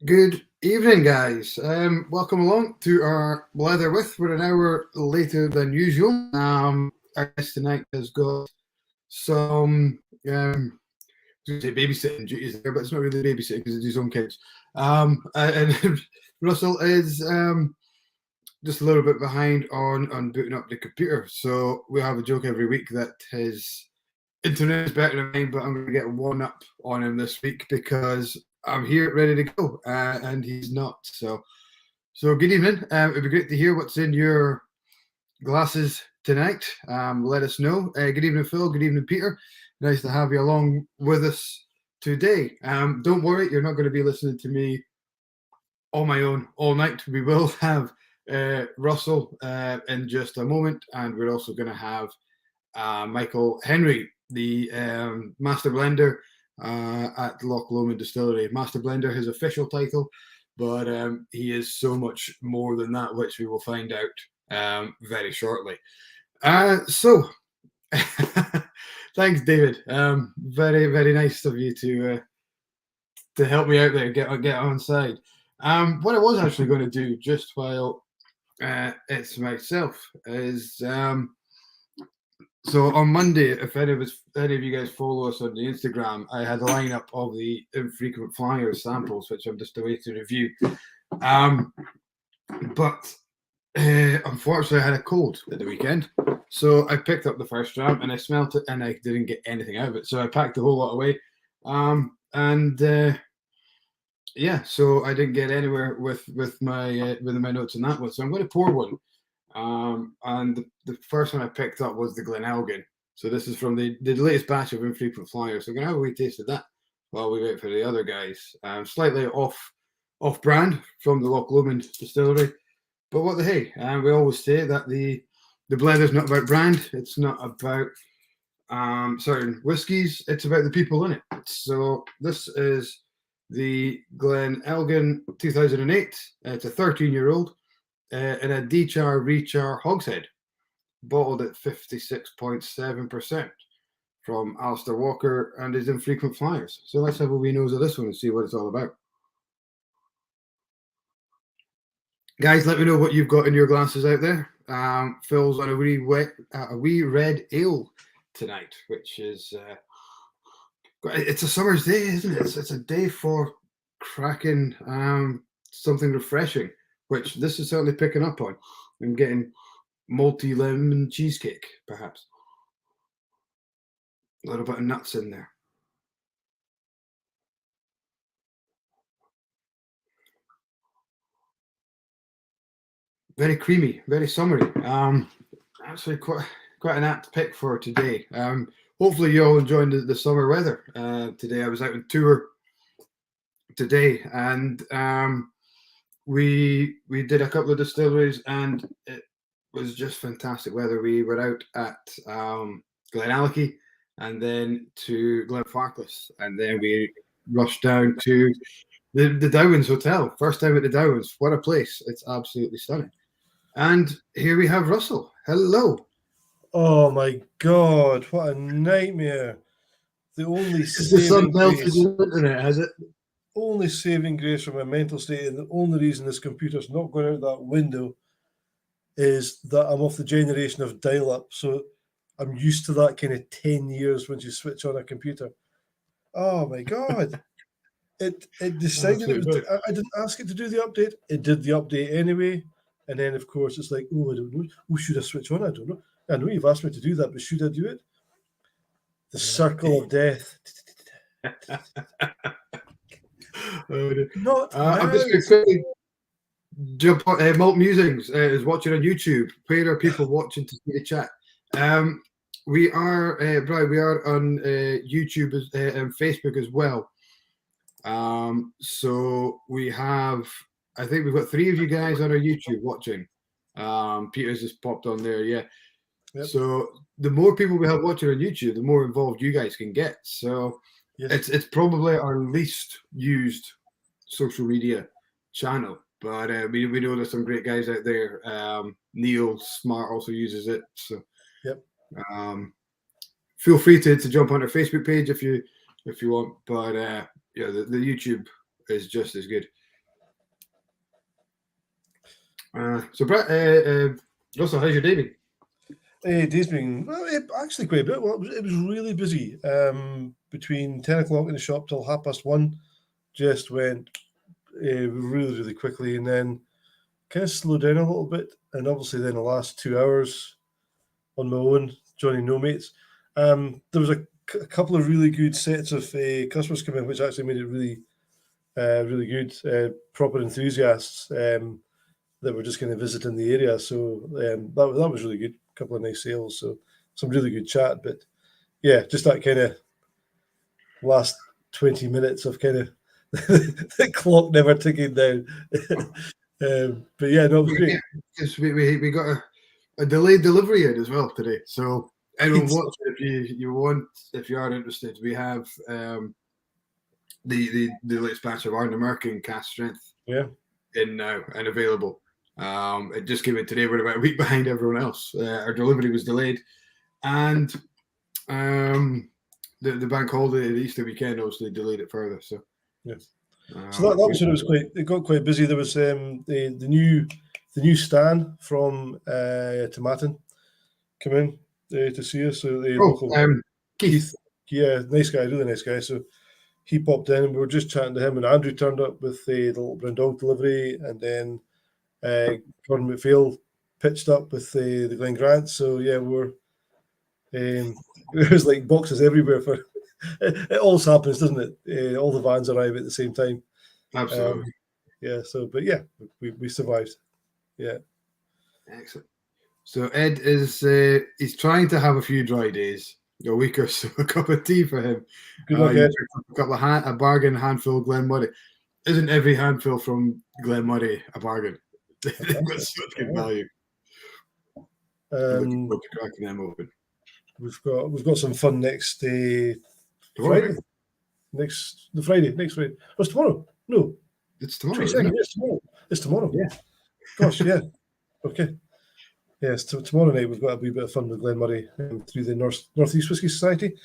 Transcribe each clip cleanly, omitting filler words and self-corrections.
Good evening, guys. Welcome along to our Blether with. We're an hour later than usual. Our guest tonight has got some I was gonna say babysitting duties there, but it's not really babysitting because it's his own kids. And Russell is just a little bit behind on booting up the computer. So we have a joke every week that his internet is better than mine, but I'm going to get one up on him this week because I'm here ready to go, and he's not. So good evening. It'd be great to hear what's in your glasses tonight. Let us know. Good evening, Phil. Good evening, Peter. Nice to have you along with us today. Don't worry, you're not going to be listening to me on my own all night. We will have Russell in just a moment, and we're also going to have Michael Henry, the Master Blender at Loch Lomond Distillery. Master Blender, his official title, but he is so much more than that, which we will find out very shortly. So, thanks, David. Very, very nice of you to help me out there, get on side. What I was actually going to do, just while it's myself, is so on Monday, if any of you guys follow us on the Instagram, I had a lineup of the infrequent flyers samples, which I'm just away to review. But unfortunately, I had a cold at the weekend, so I picked up the first dram and I smelt it, and I didn't get anything out of it. So I packed the whole lot away, yeah, so I didn't get anywhere with my notes on that one. So I'm going to pour one. And the first one I picked up was the Glenelgan. So this is from the latest batch of infrequent flyers. So I'm gonna have a wee taste of that while we wait for the other guys. Slightly off brand from the Loch Lomond Distillery, but what the hey? We always say that the blend is not about brand. It's not about certain whiskies. It's about the people in it. So this is the Glenelgan 2008. It's a 13-year-old. In a D-char rechar hogshead, bottled at 56.7% from Alistair Walker and his infrequent flyers. So let's have a wee nose of this one and see what it's all about. Guys, let me know what you've got in your glasses out there. Phil's on a wee red ale tonight, which is it's a summer's day, isn't it? It's a day for cracking something refreshing, which this is certainly picking up on. I'm getting malty lemon cheesecake, perhaps. A little bit of nuts in there. Very creamy, very summery. Actually, quite an apt pick for today. Hopefully, you all enjoying the summer weather today. I was out on tour today, and we did a couple of distilleries, and it was just fantastic weather. We were out at Glenallachie and then to Glenfarclas, and then we rushed down to the Dowens Hotel. First time at the Dowens. What a place. It's absolutely stunning. And here we have Russell. Hello. Oh my God, what a nightmare. The only the sun saving melted grace, the internet, has it? only saving grace for my mental state, and the only reason this computer's not going out that window is that I'm of the generation of dial-up. So I'm used to that kind of 10 years once you switch on a computer. Oh my God. It decided it was, I didn't ask it to do the update. It did the update anyway. And then, of course, it's like, oh, I don't know. Oh, should I switch on? I don't know. I know you've asked me to do that, but should I do it? The circle of death. Not I'm just going to quickly jump on. Malt Musings is watching on YouTube. Where are people watching to see the chat? We are, Brian, we are on YouTube and Facebook as well. So we have, I think we've got 3 of you guys on our YouTube watching. Peter's just popped on there, yeah. Yep. So the more people we have watching on YouTube, the more involved you guys can get. So yes. It's probably our least used social media channel, but we know there's some great guys out there. Neil Smart also uses it. So yep. Feel free to jump on our Facebook page if you want, but yeah, the YouTube is just as good. So, Brett, Russell, how's your day been? Day's been actually quite a bit. Well, it was really busy. Between 10 o'clock in the shop till 1:30, just went really quickly, and then kind of slowed down a little bit. And obviously, then the last 2 hours on my own, joining no mates. There was a couple of really good sets of customers come in, which actually made it really good. Proper enthusiasts that were just kind of visiting the area. So that was really good. A couple of nice sales. So some really good chat. But yeah, just that kind of last 20 minutes of kind of the clock never ticking down. But yeah, no, it was great. Because we got a delayed delivery in as well today. So anyone watch it, if you are interested, we have the latest batch of Iron American cast strength in now and available. It just came in today. We're about a week behind everyone else. Our delivery was delayed, and the bank holiday, the Easter weekend, obviously delayed it further. So yes. So that was when it was it got quite busy. There was the new Stan from Tomatin come in to see us. So the local Keith, yeah, nice guy, really nice guy. So he popped in, and we were just chatting to him. And Andrew turned up with the little brown dog delivery, and then Gordon McPhail pitched up with the Glen Grant. So yeah, there was like boxes everywhere for. It always happens, doesn't it? All the vans arrive at the same time. Absolutely. Yeah. So, but yeah, we survived. Yeah. Excellent. So Ed is he's trying to have a few dry days, a week or so. A cup of tea for him. Good luck, Ed. A couple of a bargain handful of Glenmoddie. Isn't every handful from Glenmoddie a bargain? They've got such good value. Looking forward to cracking them open. We've got some fun next Friday. Next Friday. Oh, it's tomorrow. No, it's tomorrow. It's tomorrow. Yeah. Gosh, yeah. Okay. Yes, tomorrow night we've got a wee bit of fun with Glenmoddie through the Northeast Whisky Society.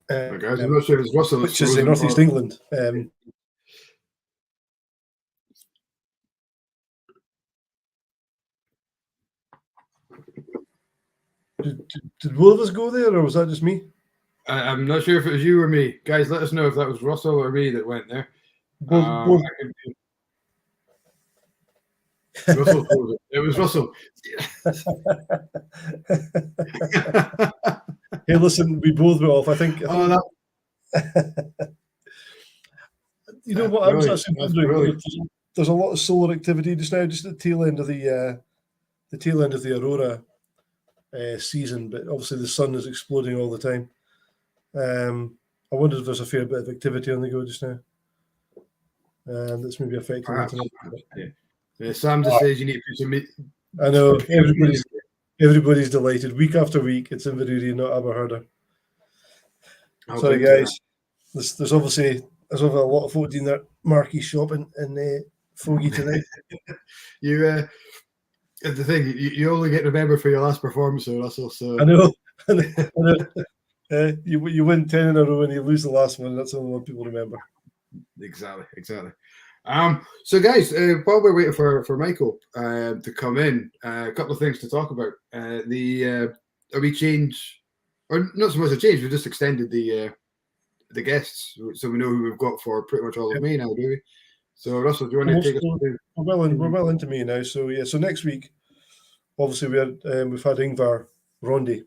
Guys, I'm not sure if it's Russell, which is in Northeast England. Did all of us go there, or was that just me? I'm not sure if it was you or me. Guys, let us know if that was Russell or me that went there. Russell told it. It was Russell. Hey, listen, we both went off. I think. You know what? I was actually wondering. There's a lot of solar activity just now, just at the tail end of the Aurora season, but obviously the sun is exploding all the time. I wonder if there's a fair bit of activity on the go just now. That's maybe affecting it tonight. Yeah. Sam just says you need to put some meat. I know everybody's delighted. Week after week, it's Inverurie, not Aberharder. Sorry, guys. There's obviously a lot of folk doing their marquee shopping in Fogey tonight. The thing you only get remembered for your last performance, though, Russell. So I know. You win 10 in a row and you lose the last one. That's the only one people remember. Exactly. So guys, while we're waiting for Michael to come in, a couple of things to talk about. We change, or not so much a change. We just extended the guests, so we know who we've got for pretty much all of May now, do we? So Russell, do you want to take us through? We're well into May now. So yeah. So next week, obviously we've had Ingvar Rondy.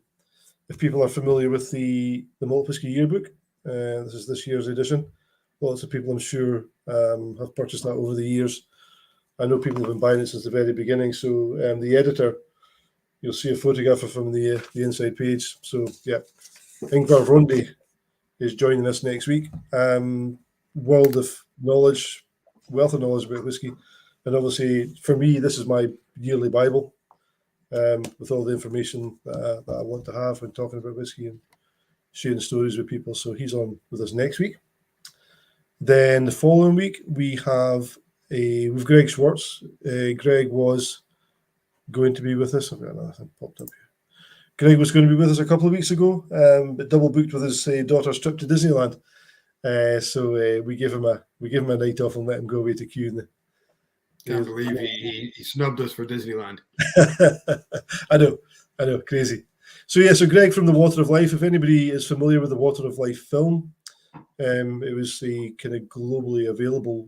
If people are familiar with the Malt Whisky Yearbook, this is this year's edition. Lots of people, I'm sure, have purchased that over the years. I know people have been buying it since the very beginning. So the editor, you'll see a photograph from the inside page. So yeah, Ingvar Rondy is joining us next week. Wealth of knowledge about whiskey. And obviously, for me, this is my yearly Bible with all the information that I want to have when talking about whiskey and sharing stories with people. So he's on with us next week. Then the following week, we have with Greg Schwartz. Greg was going to be with us. I've got another thing popped up here. Greg was going to be with us a couple of weeks ago, but double booked with his daughter's trip to Disneyland. So we give him a night off and let him go away to Kew. Can't believe he snubbed us for Disneyland. I know, crazy. So Greg from The Water of Life, if anybody is familiar with the Water of Life film, it was kind of globally available.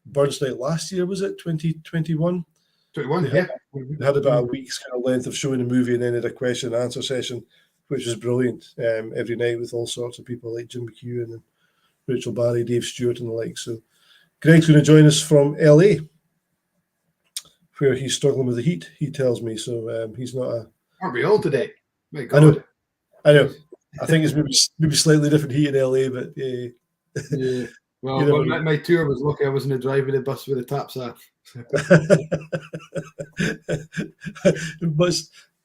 Burns Night last year, was it 2021? 21, They had about a week's kind of length of showing the movie, and then had a question and answer session, which was brilliant. Every night with all sorts of people like Jim McHugh and Rachel Barry, Dave Stewart, and the like. So Greg's going to join us from LA, where he's struggling with the heat, he tells me. So he's not a... Aren't we all today? My God. I know. I think it's maybe slightly different heat in LA, but... yeah. Well, my tour was lucky I wasn't driving the bus with the taps off.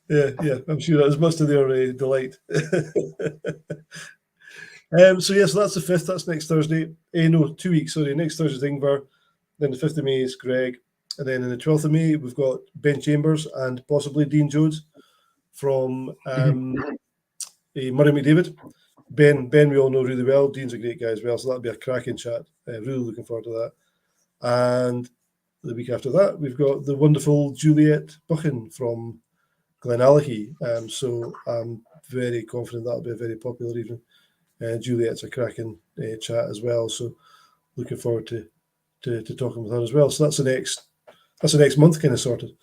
Yeah, I'm sure that was much to their delight. So that's the 5th. That's next Thursday. No, 2 weeks. Sorry, next Thursday Ingvar. Then the 5th of May is Greg. And then on the 12th of May, we've got Ben Chambers and possibly Dean Jones from Murray McDavid. Ben, we all know really well. Dean's a great guy as well, so that'll be a cracking chat. Really looking forward to that. And the week after that, we've got the wonderful Juliet Buchan from Glenallachie. So I'm very confident that'll be a very popular evening. Juliet's a cracking chat as well, so looking forward to talking with her as well. So that's the next month kind of sorted,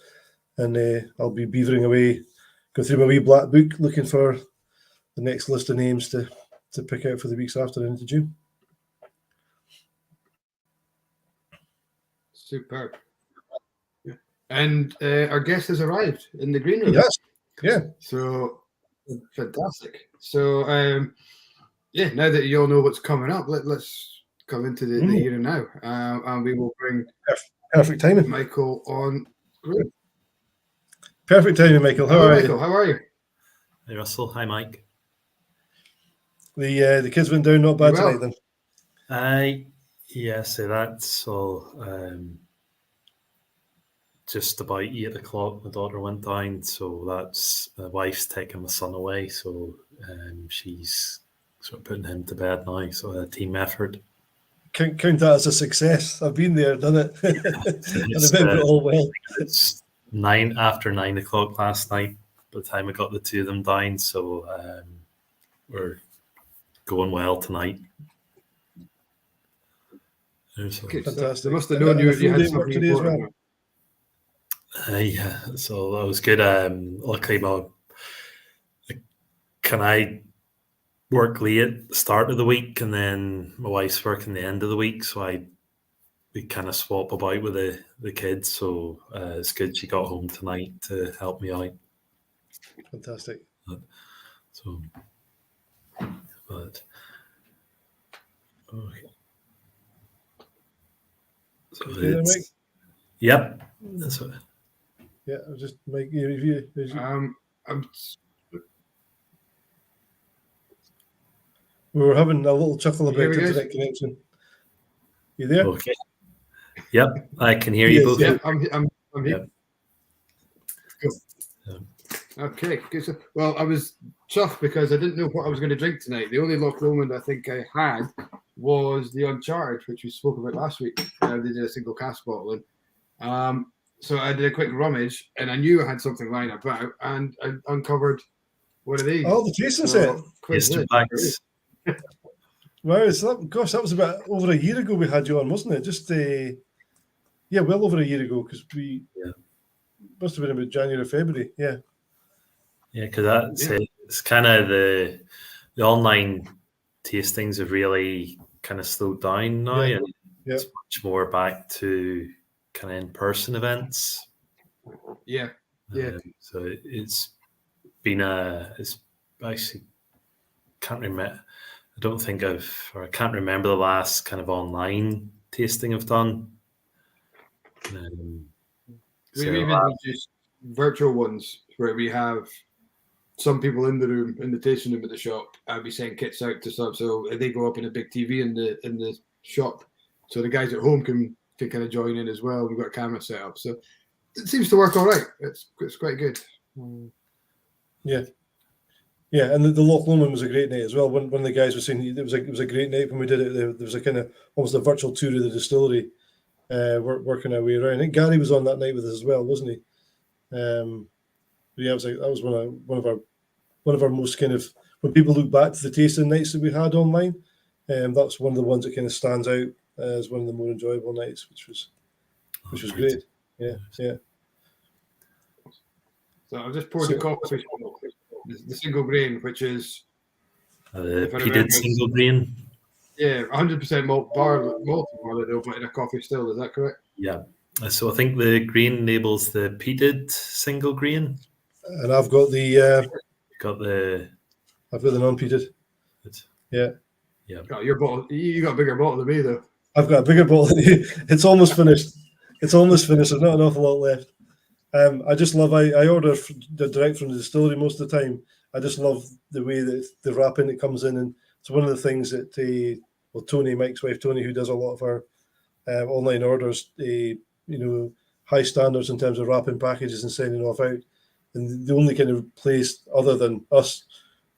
and I'll be beavering away, go through my wee black book, looking for the next list of names to pick out for the weeks after into June. Superb. Yeah. And our guest has arrived in the green room. Yes. Yeah. So fantastic. So now that you all know what's coming up, let's come into the here and now, and we will bring perfect timing Michael on screen. Perfect timing, Michael. How are you? Hey Russell. Hi Mike. The kids went down not bad tonight then. So that's all. Just about 8 o'clock, my daughter went down, so that's my wife's taking my son away, so she's sort of putting him to bed now. So a team effort. Count that as a success. I've been there, done it, and I've been all well. It's after 9 o'clock last night. By the time I got the two of them down, so we're going well tonight. Fantastic. They must have known you had something today as well. Yeah, so that was good. Luckily, I work late at the start of the week, and then my wife's working the end of the week, so we kind of swap about with the kids. So it's good she got home tonight to help me out. Fantastic. Yep. That's what. Yeah, I'll just make a review. We were having a little chuckle about internet connection. You there? Okay. Yep, I can hear you both. Yeah, I'm here. Cool. Okay, good stuff. Well, I was chuffed because I didn't know what I was going to drink tonight. The only Loch Lomond I think I had was the Uncharted, which we spoke about last week. They did a single cask bottling. So I did a quick rummage, and I knew I had something lying about, and I uncovered one of these. Oh, the tasting set. Wow, so that was about over a year ago we had you on, wasn't it? Just well over a year ago, because we must have been about January, February. Yeah. Yeah, because it's kind of the online tastings have really kind of slowed down now, and it's much more back to kind of in-person events. Yeah. So it's been it's actually can't remember. I can't remember the last kind of online tasting I've done. We've even introduced virtual ones where we have some people in the room, in the tasting room at the shop, and we send kits out to some, so they go up in a big TV in the shop, so the guys at home can kind of join in as well. We've got a camera set up, so it seems to work all right. It's quite good. Yeah. Yeah, and the Loch Lomond was a great night as well. One of the guys was saying it was a great night when we did it. There was a kind of almost a virtual tour of the distillery, working our way around. I think Gary was on that night with us as well, wasn't he? Yeah, that was one of our most kind of, when people look back to the tasting nights that we had online, that's one of the ones that kind of stands out as one of the more enjoyable nights, which was great. Yeah. So I've just poured the coffee, the single grain, which is peated single grain. Yeah, 100% malt barley, but in a coffee still. Is that correct? Yeah. So I think the grain labels the peated single grain, and I've got the non-peated. Yeah. Oh, your bottle. You got a bigger bottle than me, though. I've got a bigger bottle. It's almost finished. There's not an awful lot left. I just love. I order direct from the distillery most of the time. I just love the way that the wrapping that comes in, and it's one of the things that Tony, Mike's wife Tony, who does a lot of our online orders, high standards in terms of wrapping packages and sending off out. And the only kind of place other than us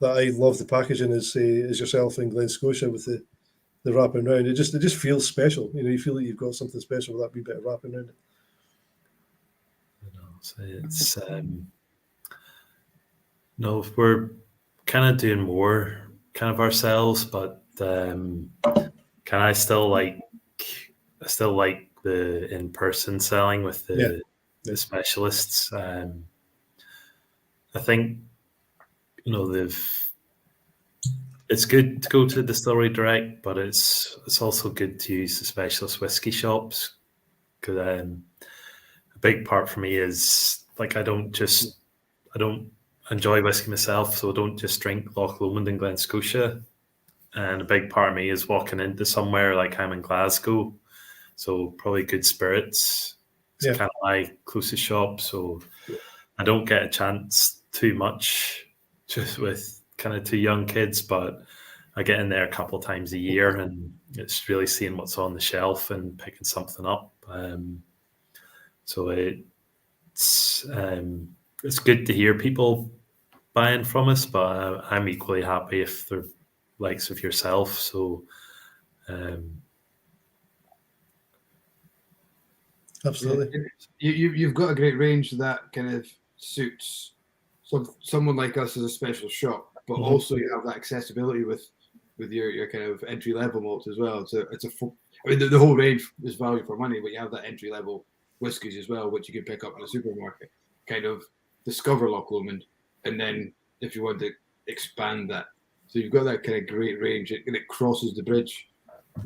that I love the packaging is yourself in Glen Scotia with the wrapping around. It just feels special. You feel like you've got something special with that wee bit of wrapping around it. So it's we're kind of doing more kind of ourselves, but I still like the in-person selling with the specialists. I think it's good to go to the distillery direct, but it's also good to use the specialist whiskey shops, because a big part for me is I don't enjoy whiskey myself, so I don't just drink Loch Lomond and Glen Scotia. And a big part of me is walking into somewhere like I'm in Glasgow, so probably Good Spirits. It's kind of my closest shop, so I don't get a chance too much just with kind of two young kids, but I get in there a couple of times a year, and it's really seeing what's on the shelf and picking something up. So it's good to hear people buying from us, but I'm equally happy if they're likes of yourself. So absolutely, you've got a great range that kind of suits someone like us as a special shop, but also you have that accessibility with your kind of entry level malts as well. So the whole range is value for money, but you have that entry level whiskies as well, which you can pick up in a supermarket. Kind of discover Loch Lomond, and then if you want to expand that, so you've got that kind of great range, and it crosses the bridge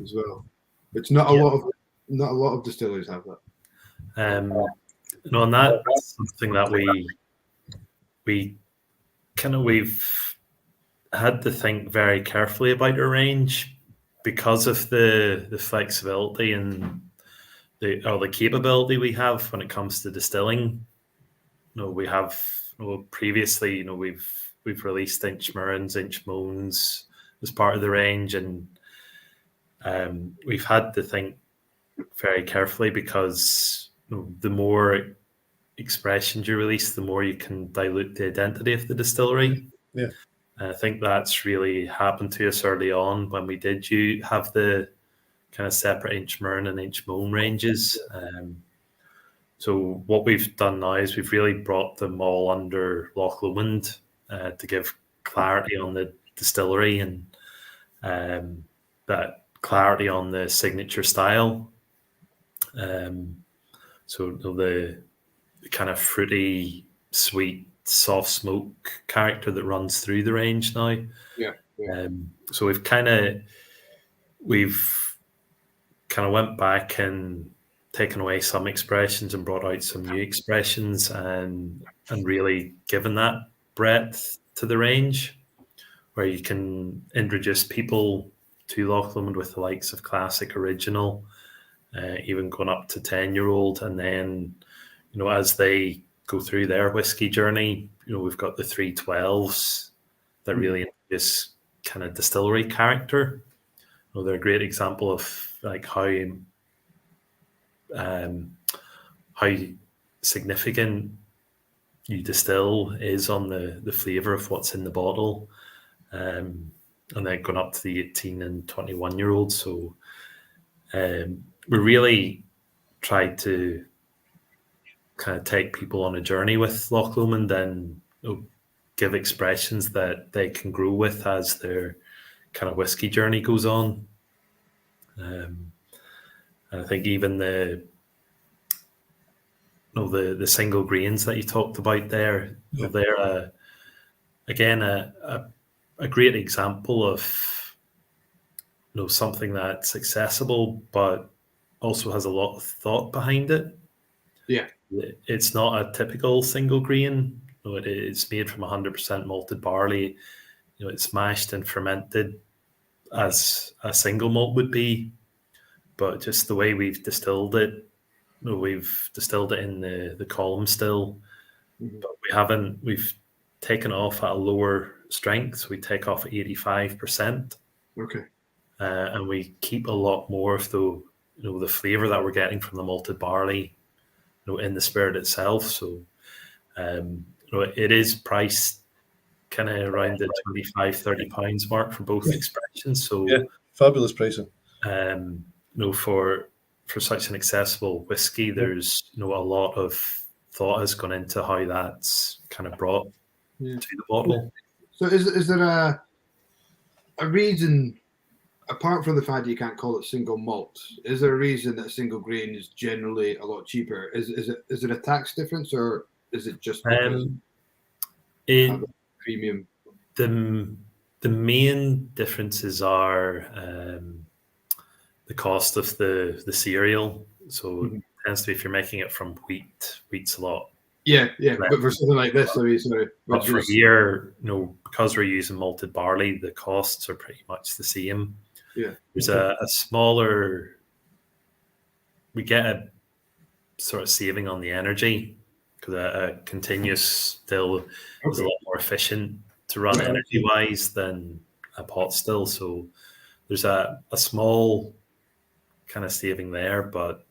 as well. Which not a lot of distilleries have that. And that's something that we've had to think very carefully about our range, because of the flexibility and the capability we have when it comes to distilling. We have previously we've released Inchmurrins, Inchmoans as part of the range, and we've had to think very carefully, because the more expressions you release, the more you can dilute the identity of the distillery. Yeah. And I think that's really happened to us early on when we did have the kind of separate Inchmurrin and Inchmoan ranges. So what we've done now is we've really brought them all under Loch Lomond to give clarity on the distillery and that clarity on the signature style. So the kind of fruity, sweet, soft smoke character that runs through the range now. Yeah. So we've kind of went back and taken away some expressions and brought out some new expressions, and really given that breadth to the range, where you can introduce people to Loch Lomond with the likes of classic, original, even going up to 10-year-old, and then as they go through their whiskey journey, we've got the 312s that really introduce kind of distillery character. They're a great example of like how significant you distill is on the flavour of what's in the bottle. And then going up to the 18 and 21-year-olds. So we really tried to kind of take people on a journey with Loch Lomond and give expressions that they can grow with as their kind of whiskey journey goes on. And I think even the single grains that you talked about there, they're again a great example of something that's accessible but also has a lot of thought behind it. Yeah, it's not a typical single grain. It's made from 100% malted barley. It's mashed and fermented as a single malt would be, but just the way we've distilled it, we've distilled it in the column still, but we've taken off at a lower strength. So we take off at 85%. Okay. And we keep a lot more of the flavour that we're getting from the malted barley, in the spirit itself. So it is priced kind of around the £25-30 mark for both expressions. So fabulous pricing. For such an accessible whiskey, there's a lot of thought has gone into how that's kind of brought to the bottle. So is there a reason, apart from the fact that you can't call it single malt, is there a reason that a single grain is generally a lot cheaper? Is it a tax difference, or is it just premium? The main differences are the cost of the cereal. So it tends to be, if you're making it from wheat's a lot. Yeah. But for something like this, but for here, because we're using malted barley, the costs are pretty much the same. Yeah. There's a smaller, we get a sort of saving on the energy, because a continuous still is a lot more efficient to run energy-wise than a pot still. So there's a small kind of saving there, but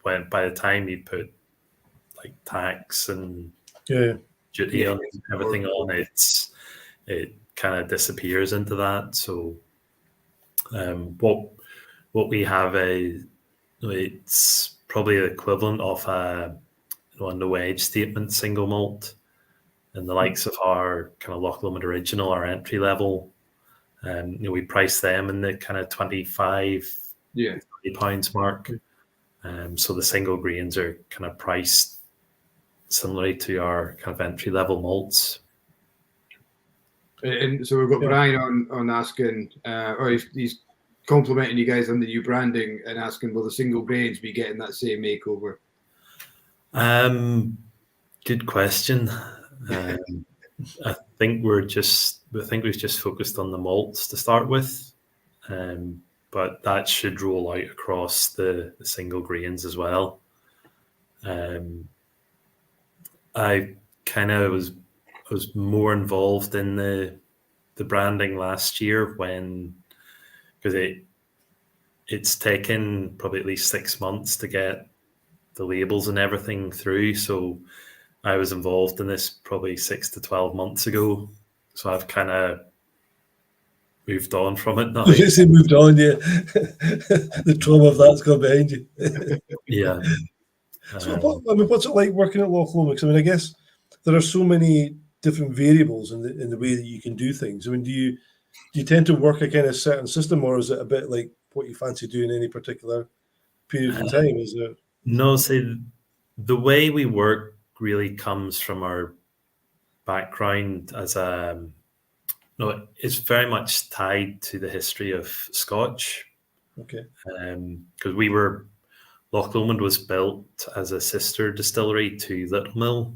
by the time you put like tax and duty on everything on it kind of disappears into that. So what we have it's probably the equivalent of a no-age statement single malt, and the likes of our kind of Loch Lomond Original, our entry level. We price them in the kind of £25-30 mark. So the single grains are kind of priced similarly to our kind of entry level malts. And so we've got Brian on asking, or he's complimenting you guys on the new branding and asking, will the single grains be getting that same makeover? Good question. I think we've just focused on the malts to start with, but that should roll out across the single grains as well. I kind of was more involved in the branding last year, because it's taken probably at least 6 months to get the labels and everything through. So I was involved in this probably 6 to 12 months ago. So I've kind of moved on from it now. You moved on, yeah. The trauma of that's gone behind you. Yeah. So what's it like working at Loch Lomond? I guess there are so many different variables in the way that you can do things. Do you tend to work a kind of certain system, or is it a bit like what you fancy doing any particular period of time? Is it? No, the way we work really comes from our background as it's very much tied to the history of Scotch. Okay. Because Loch Lomond was built as a sister distillery to Little Mill.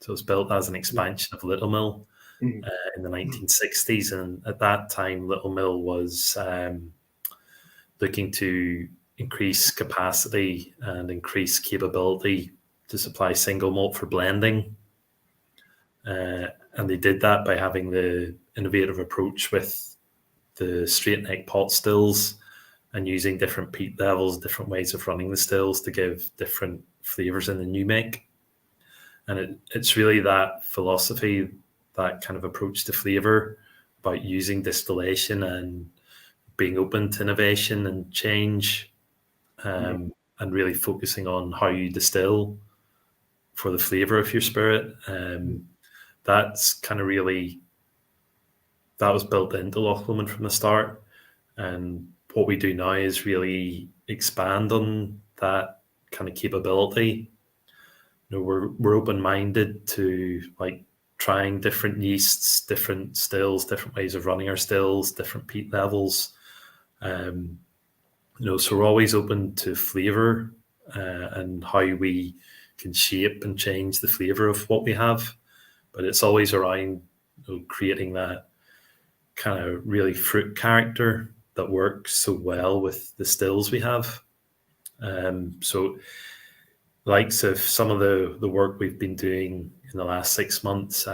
So it was built as an expansion of Little Mill in the 1960s. And at that time, Little Mill was looking to increase capacity and increase capability to supply single malt for blending. And they did that by having the innovative approach with the straight neck pot stills and using different peat levels, different ways of running the stills to give different flavors in the new make. And it's really that philosophy, that kind of approach to flavor, about using distillation and being open to innovation and change, and really focusing on how you distill for the flavor of your spirit. That's kind of really, that was built into Loch Lomond from the start. And what we do now is really expand on that kind of capability. We're open-minded to like trying different yeasts, different stills, different ways of running our stills, different peat levels. So we're always open to flavor and how we can shape and change the flavor of what we have. But it's always around creating that kind of really fruit character that works so well with the stills we have. So likes of some of the work we've been doing in the last 6 months,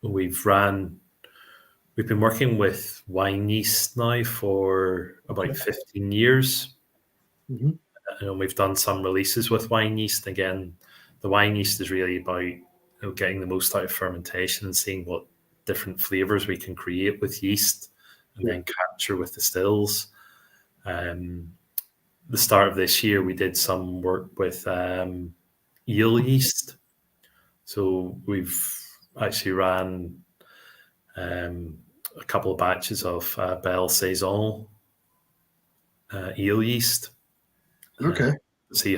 we've been working with wine yeast now for about 15 years. And we've done some releases with wine yeast. Again, the wine yeast is really about getting the most out of fermentation and seeing what different flavors we can create with yeast and then capture with the stills. The start of this year, we did some work with eel yeast. So we've actually ran a couple of batches of Belle Saison eel yeast. Okay. See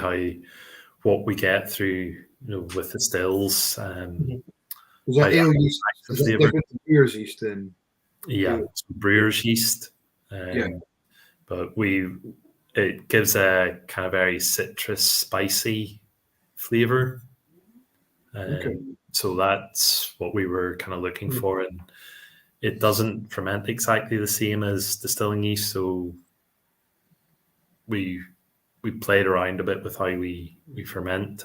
what we get through, with the stills. Is that ale yeast? Is that different to brewer's yeast then? Yeah, brewer's yeast. But it gives a kind of very citrus, spicy flavor. So that's what we were kind of looking for. And it doesn't ferment exactly the same as distilling yeast. So we played around a bit with how we ferment.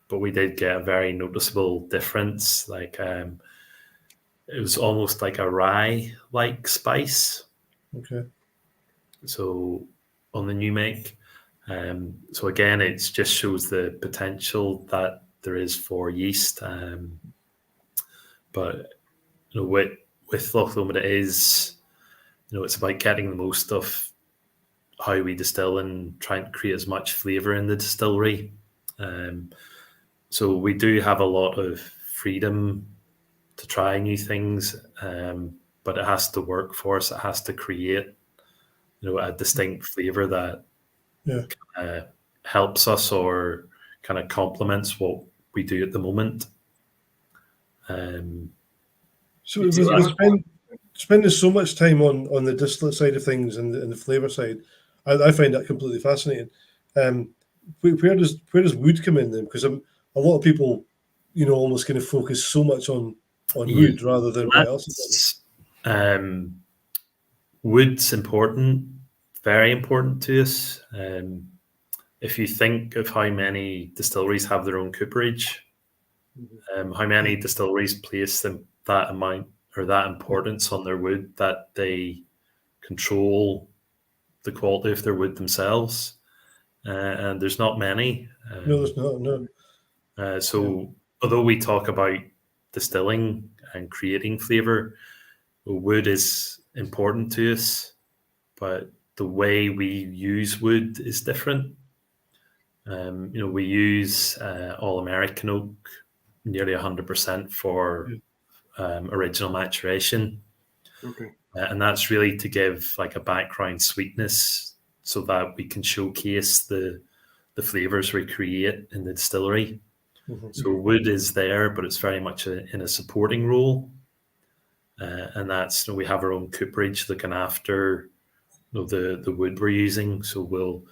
But we did get a very noticeable difference. Like it was almost like a rye-like spice. Okay. So on the new make. So again, it just shows the potential that there is for yeast. But with Loch Lomond, it is, it's about getting the most of how we distill and trying to create as much flavour in the distillery. So we do have a lot of freedom to try new things, but it has to work for us. It has to create, a distinct flavour that helps us or kind of complements what we do at the moment. So we're spending so much time on the distillate side of things and the flavour side. I find that completely fascinating. Where does wood come in then? Because a lot of people, almost kind of focus so much on wood rather than what else is wood's important, very important to us. If you think of how many distilleries have their own cooperage, how many distilleries place that amount or that importance on their wood that they control the quality of their wood themselves, and there's not many. No, there's not. No. So although we talk about distilling and creating flavor, wood is important to us, but the way we use wood is different. We use all American oak, nearly 100% for original maturation. Okay. And that's really to give like a background sweetness so that we can showcase the flavors we create in the distillery. So wood is there, but it's very much in a supporting role. And that's, we have our own cooperage looking after the wood we're using. So we'll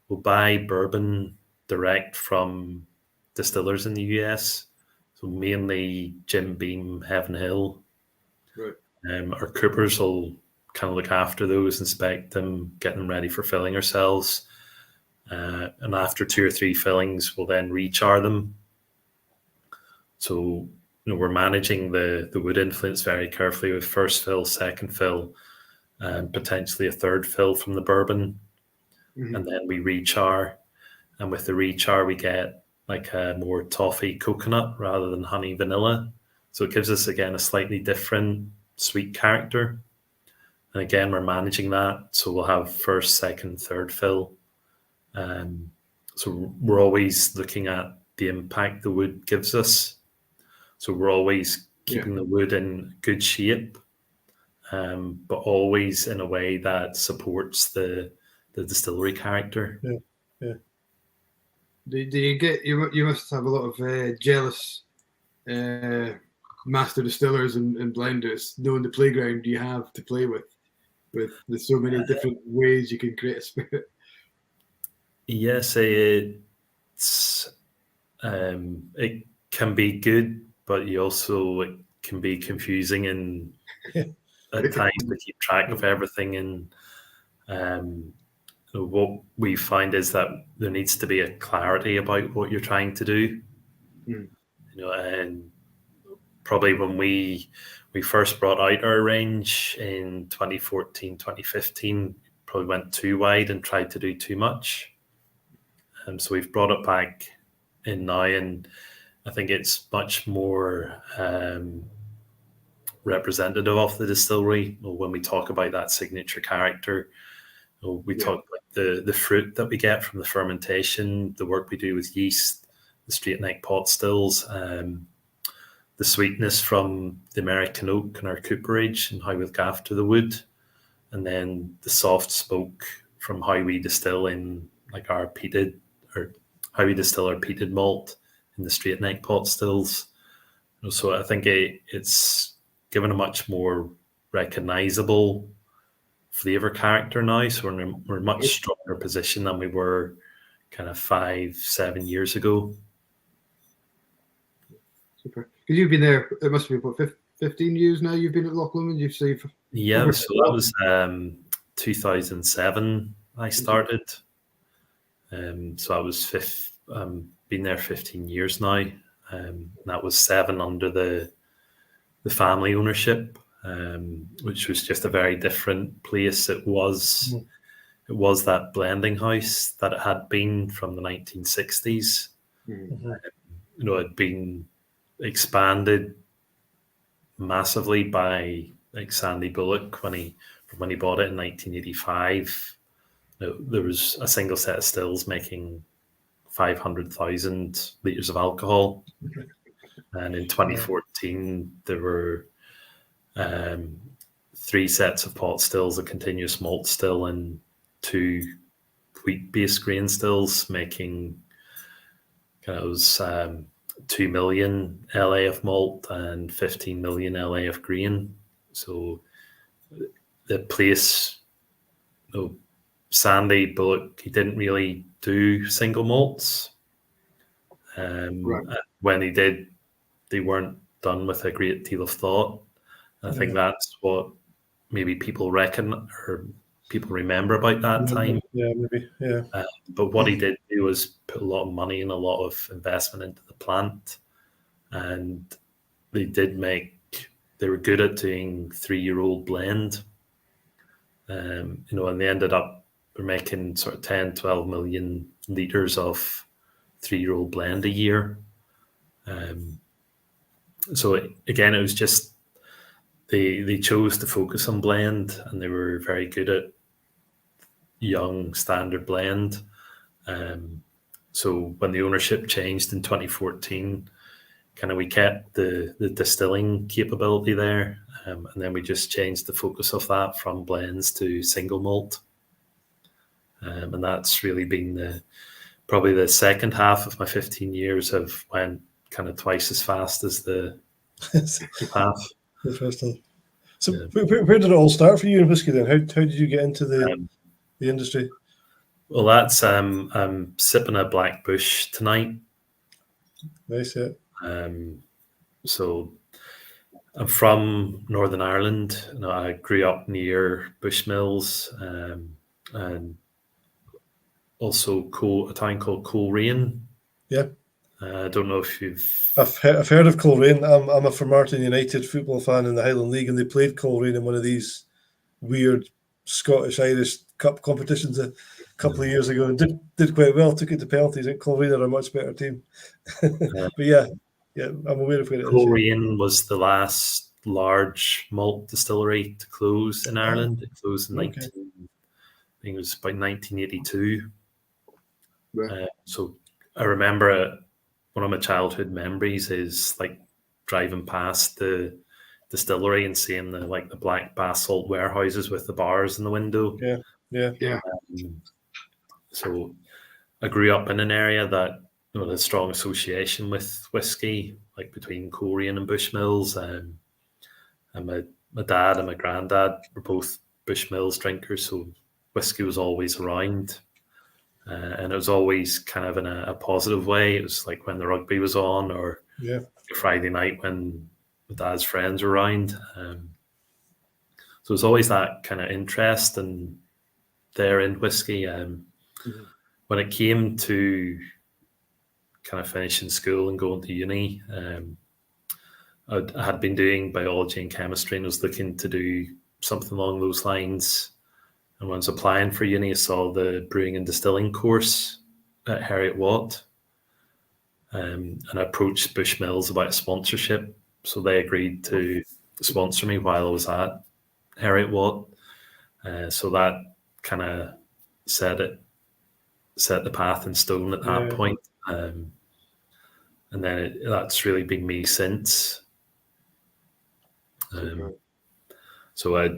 buy bourbon direct from distillers in the US. So mainly Jim Beam, Heaven Hill. Right. Our coopers will kind of look after those, inspect them, get them ready for filling ourselves. And after 2 or 3 fillings, we'll then rechar them. So, we're managing the wood influence very carefully with first fill, second fill, and potentially a third fill from the bourbon. And then we rechar. and with the rechar we get like a more toffee coconut rather than honey vanilla. So it gives us again a slightly different sweet character. And again, we're managing that. So we'll have first, second, third fill. So we're always looking at the impact the wood gives us. So we're always keeping the wood in good shape, but always in a way that supports the distillery character. Yeah. Do you get you must have a lot of jealous master distillers and blenders knowing the playground you have to play with so many different ways you can create a spirit. Yes, it's it can be good, but it can be confusing and at times to keep track of everything. And what we find is that there needs to be a clarity about what you're trying to do. And probably when we first brought out our range in 2014, 2015, probably went too wide and tried to do too much. So we've brought it back in now, and I think it's much more representative of the distillery. When we talk about that signature character, we talk about the fruit that we get from the fermentation, the work we do with yeast, the straight neck pot stills, the sweetness from the American oak and our cooperage and how we look after the wood, and then the soft smoke from how we distill in like our peated, or how we distill our peated malt in the straight neck pot stills. So I think it's given a much more recognizable flavor character now. So we're in a much stronger position than we were kind of 5-7 years ago. Super. Because you've been there, it must be what, 15 years now you've been at Loch Lomond? You've saved. Yeah, so that was 2007 I started. So I was been there 15 years now. That was 7 under the family ownership, which was just a very different place. It was that blending house that it had been from the 1960s. It had been expanded massively by like Sandy Bullock when he bought it in 1985. There was a single set of stills making 500,000 litres of alcohol. And in 2014, there were 3 sets of pot stills, a continuous malt still, and 2 wheat-based grain stills, making kind of 2 million LA of malt and 15 million LA of grain. So the place, Sandy Bullock, he didn't really do single malts. When he did, they weren't done with a great deal of thought. I think that's what maybe people remember about that time. Yeah, maybe. Yeah. But what he did do was put a lot of money and a lot of investment into the plant, and they were good at doing 3-year-old blend. And they ended up making sort of 10-12 million litres of 3-year-old blend a year. So again, it was just they chose to focus on blend, and they were very good at young standard blend. So when the ownership changed in 2014, kind of we kept the distilling capability there, and then we just changed the focus of that from blends to single malt. And that's really been probably the second half of my 15 years have went kind of twice as fast as the half. Interesting. So where did it all start for you in whiskey then? How did you get into the industry? Well, that's I'm sipping a Black Bush tonight. Nice, yeah. So I'm from Northern Ireland. I grew up near Bushmills, and also a town called Coleraine. Yeah. I don't know if I've heard of Coleraine. I'm a Formartine United football fan in the Highland League, and they played Coleraine in one of these weird Scottish-Irish Cup competitions a couple of years ago and did quite well. Took it to penalties. I think Coleraine are a much better team. But yeah, I'm aware of where it is. Coleraine was the last large malt distillery to close in Ireland. It closed in I think it was about 1982. Right. So I remember one of my childhood memories is like driving past the distillery and seeing the black basalt warehouses with the bars in the window. Yeah. So I grew up in an area that had a strong association with whiskey, like between Coleraine and Bushmills. And my dad and my granddad were both Bushmills drinkers, so whiskey was always around. And it was always kind of in a positive way. It was like when the rugby was on, or Friday night when my dad's friends were around. So it was always that kind of interest and there in whiskey. When it came to kind of finishing school and going to uni, I had been doing biology and chemistry and was looking to do something along those lines. And when I was applying for uni, I saw the brewing and distilling course at Heriot Watt. And I approached Bushmills about a sponsorship. So they agreed to sponsor me while I was at Heriot Watt. So that kind of set the path in stone at that point. And then that's really been me since. So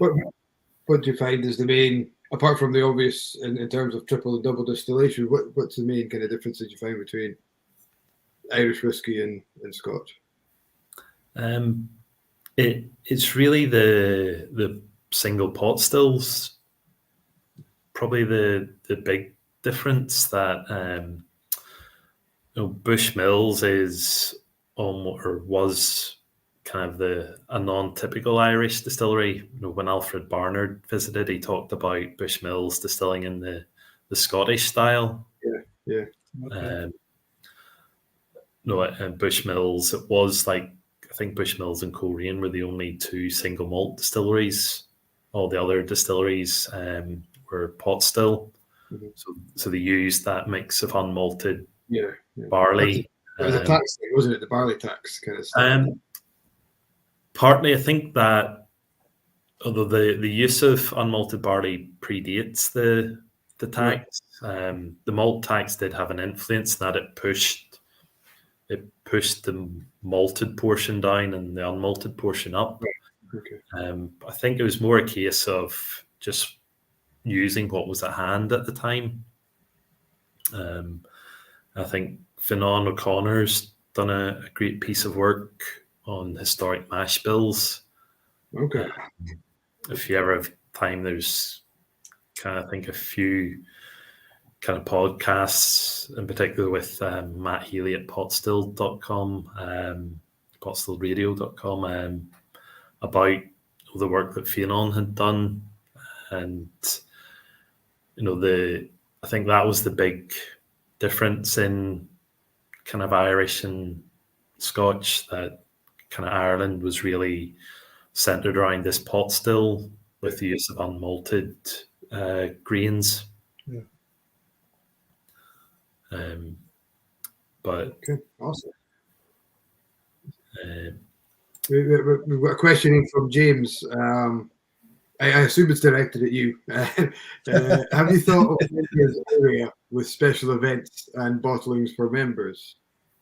what do you find is the main, apart from the obvious in terms of triple and double distillation, what's the main kind of differences you find between Irish whiskey and Scotch? It's really the single pot stills, probably the big difference that Bushmills is almost, or was kind of a non-typical Irish distillery. When Alfred Barnard visited, he talked about Bushmills distilling in the Scottish style. Yeah. And Bushmills, it was like, I think Bushmills and Coleraine were the only two single malt distilleries. All the other distilleries were pot still. Mm-hmm. So they used that mix of unmalted It barley. was a tax thing, wasn't it? The barley tax kind of stuff. Partly, I think that although the use of unmalted barley predates the tax, the malt tax did have an influence that it pushed the malted portion down and the unmalted portion up. I think it was more a case of just using what was at hand at the time. I think Fionnán O'Connor's done a great piece of work on historic mash bills. If you ever have time, there's I think a few kind of podcasts, in particular with Matt Healy at potstill.com, potstillradio.com, about the work that Fionnán had done. And, I think that was the big difference in kind of Irish and Scotch, that kind of Ireland was really centered around this pot still with the use of unmalted grains. But awesome. We've got a question from James. I assume it's directed at you. Have you thought of an area with special events and bottlings for members?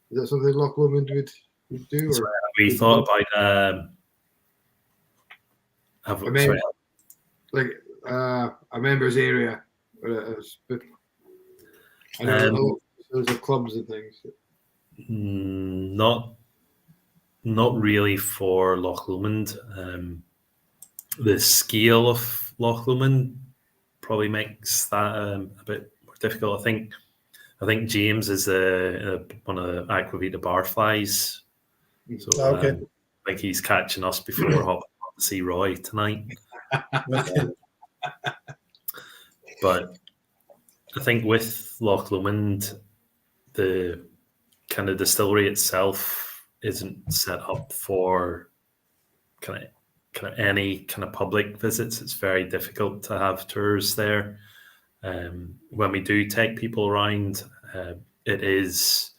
Is that something Loch Lomond would do? So we thought about a members area. I know there's clubs and things. Not really for Loch Lomond. The scale of Loch Lomond probably makes that a bit more difficult. I think James is one of the Aquavita barflies. So I think he's catching us before hopping on to see Roy tonight. But I think with Loch Lomond, the kind of distillery itself isn't set up for kind of kind of any kind of public visits. It's very difficult to have tours there. When we do take people around, there's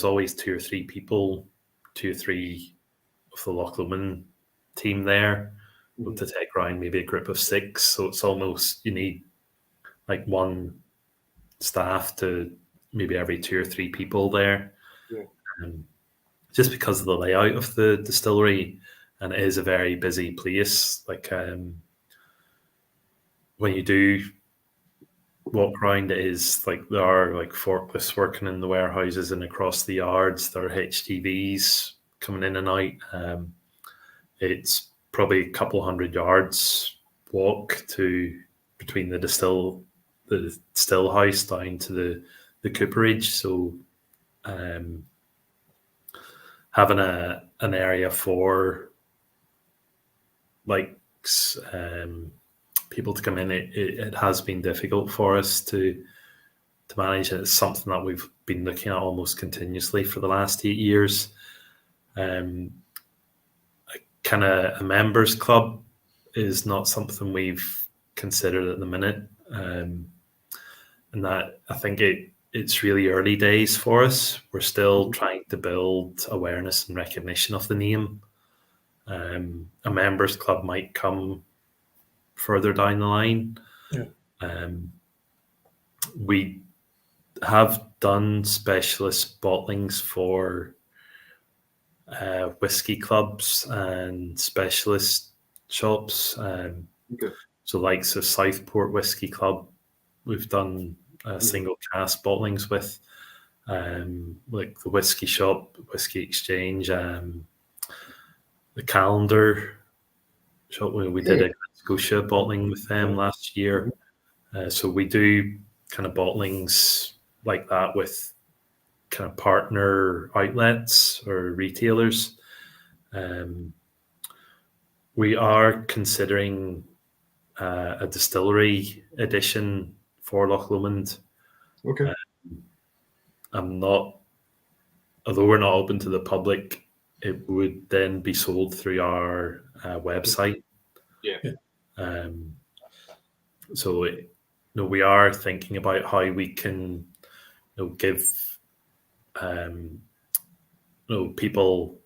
always 2 or 3 people, 2 or 3 of the Loch Lomond team there to take around maybe a group of 6. So it's almost, you need like one staff to maybe every 2 or 3 people there. Just because of the layout of the distillery, and it is a very busy place. Like when you do walk around, it is like there are like forklifts working in the warehouses and across the yards. There are HGVs coming in and out. It's probably a couple 100 yards walk to between the still house down to the cooperage. So having an area for like people to come in, it has been difficult for us to manage. It's something that we've been looking at almost continuously for the last 8 years. Kind of a members club is not something we've considered at the minute, and that I think it's really early days for us. We're still trying to build awareness and recognition of the name. A members club might come further down the line. We have done specialist bottlings for whiskey clubs and specialist shops. So likes of Southport Whiskey Club, we've done single cask bottlings with, like the Whiskey Shop, Whiskey Exchange, the Calendar Shop. We did a Scotia bottling with them last year. So we do kind of bottlings like that with kind of partner outlets or retailers. We are considering a distillery edition for Loch Lomond. Although we're not open to the public, it would then be sold through our website. So we are thinking about how we can give people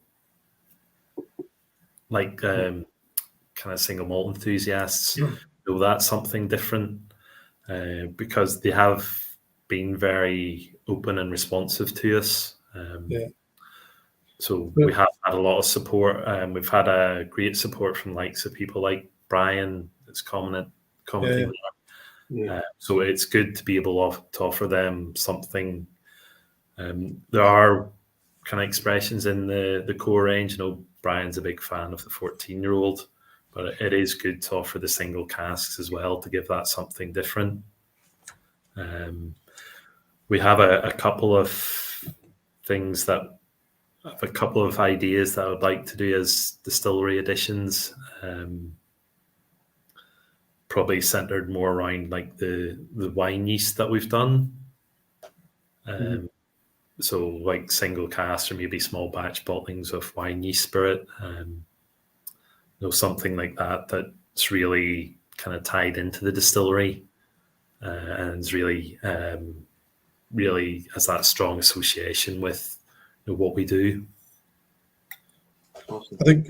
like kind of single malt enthusiasts, that's something different, because they have been very open and responsive to us. So we have had a lot of support. We've had a great support from likes of people like Brian that's commenting. So it's good to be able to offer them something. There are kind of expressions in the core range. Brian's a big fan of the 14-year-old, but it is good to offer the single casks as well to give that something different. We have a couple of things a couple of ideas that I would like to do as distillery editions, probably centered more around like the wine yeast that we've done. So like single cask or maybe small batch bottlings of wine yeast spirit, something like that's really kind of tied into the distillery, and is really has that strong association with what we do. I think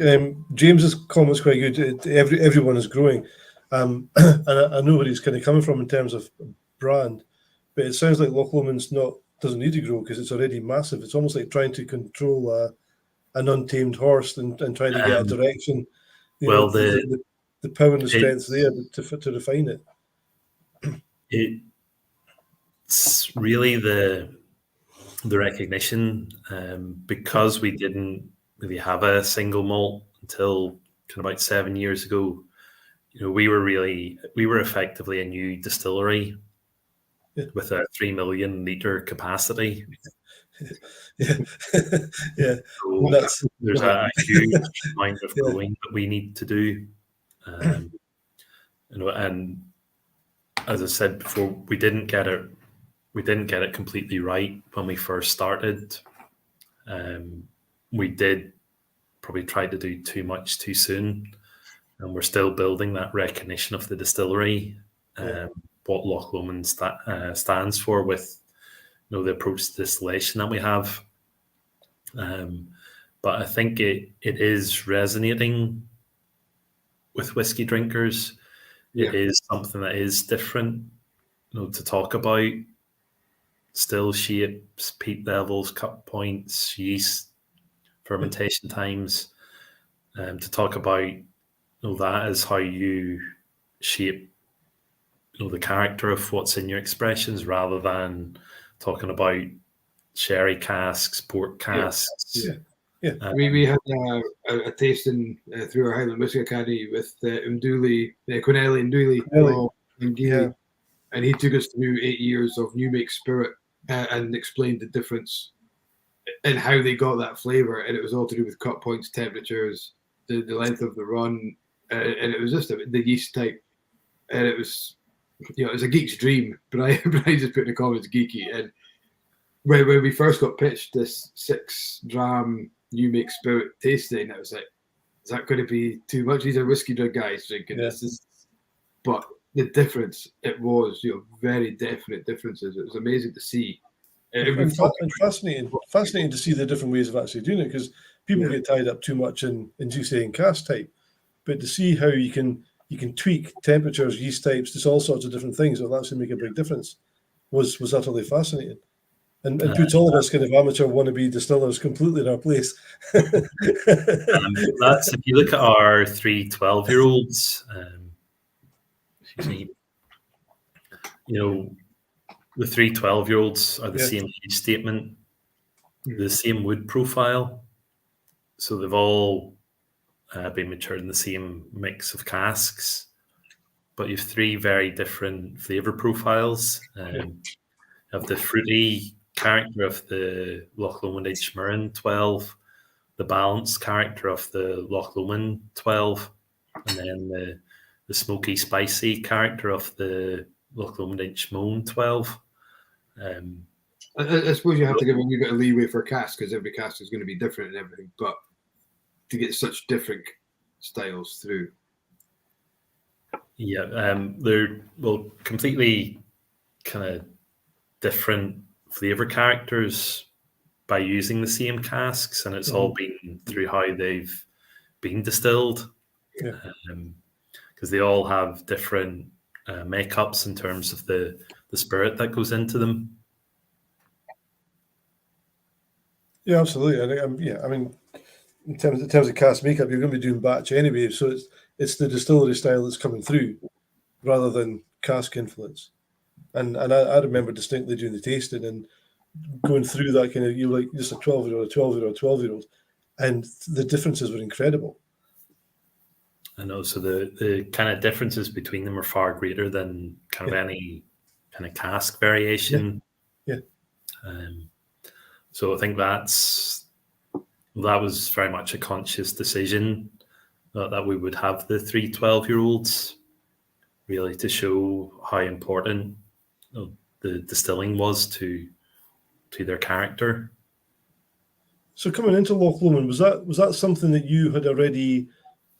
James's comment's quite good. Everyone is growing, and I know where he's kind of coming from in terms of brand, but it sounds like Loch Lomond's doesn't need to grow because it's already massive. It's almost like trying to control an untamed horse and trying to get a direction. The power and the strength there to refine it. It's really the recognition, because we didn't really have a single malt until kind of about 7 years ago. We were effectively a new distillery with a 3 million litre capacity. So there's a huge amount of growing that we need to do. And as I said before, we didn't get it completely right when we first started. We did probably try to do too much too soon. and we're still building that recognition of the distillery, what Loch Lomond stands for with the approach to distillation that we have. But I think it is resonating with whiskey drinkers. It is something that is different, to talk about. Still shapes, peat levels, cut points, yeast, fermentation times. To talk about that is how you shape the character of what's in your expressions, rather than talking about sherry casks, port casks. We had a tasting through our Highland Whisky Academy with Quinelli Nduli in Geely, and he took us through 8 years of new make spirit and explained the difference and how they got that flavour, and it was all to do with cut points, temperatures, the length of the run, and it was just the yeast type, and it was it was a geek's dream. Brian just put in the comments geeky, and when we first got pitched this 6 dram new make spirit tasting, I was like, is that going to be too much? These are whiskey drink guys drinking this. But the difference, it was very definite differences. It was amazing to see. And fascinating to see the different ways of actually doing it, because people get tied up too much in cask type, but to see how you can tweak temperatures, yeast types, just all sorts of different things that will actually make a big difference was utterly fascinating, and puts all of us kind of amateur wannabe distillers completely in our place. That's, if you look at our 3 12-year-olds, the 3 12-year-olds are the same age statement, the same wood profile. So they've all been matured in the same mix of casks, but you have 3 very different flavour profiles. You have the fruity character of the Loch Lomond Inchmurrin 12, the balanced character of the Loch Lomond 12, and then the smoky, spicy character of the Loch Lomond Inchmone 12. I suppose you have to give a wee bit of leeway for cask, because every cask is going to be different and everything, but to get such different styles through. They're completely kind of different flavour characters by using the same casks, and it's all been through how they've been distilled. Because they all have different makeups in terms of the spirit that goes into them. Yeah, absolutely. I mean, in terms of cask makeup, you're going to be doing batch anyway, so it's the distillery style that's coming through rather than cask influence. And I remember distinctly doing the tasting and going through that kind of, like just a 12-year-old, a 12-year-old, 12-year-old, and the differences were incredible. I know, so the kind of differences between them are far greater than kind of any kind of cask variation. So I think that was very much a conscious decision that we would have the 3 12-year-olds, really to show how important the distilling was to their character. So coming into Loch Lomond, was that something that you had already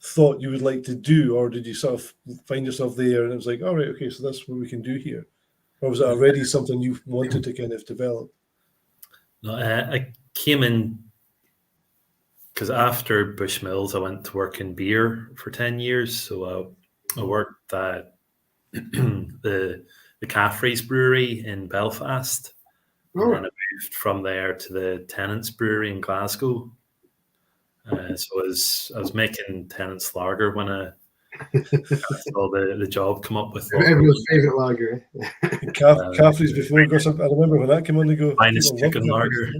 thought you would like to do, or did you sort of find yourself there and it was like, all right, okay, so that's what we can do here? Or was it already something you wanted to kind of develop? No, I came in because after Bushmills, I went to work in beer for 10 years. So I worked at the Caffrey's Brewery in Belfast. And then I moved from there to the Tennant's Brewery in Glasgow. So I was making Tennant's Lager when I saw the job come up with everyone's favourite lager. Caffrey's before. I remember when that came on the go. Finest chicken lager.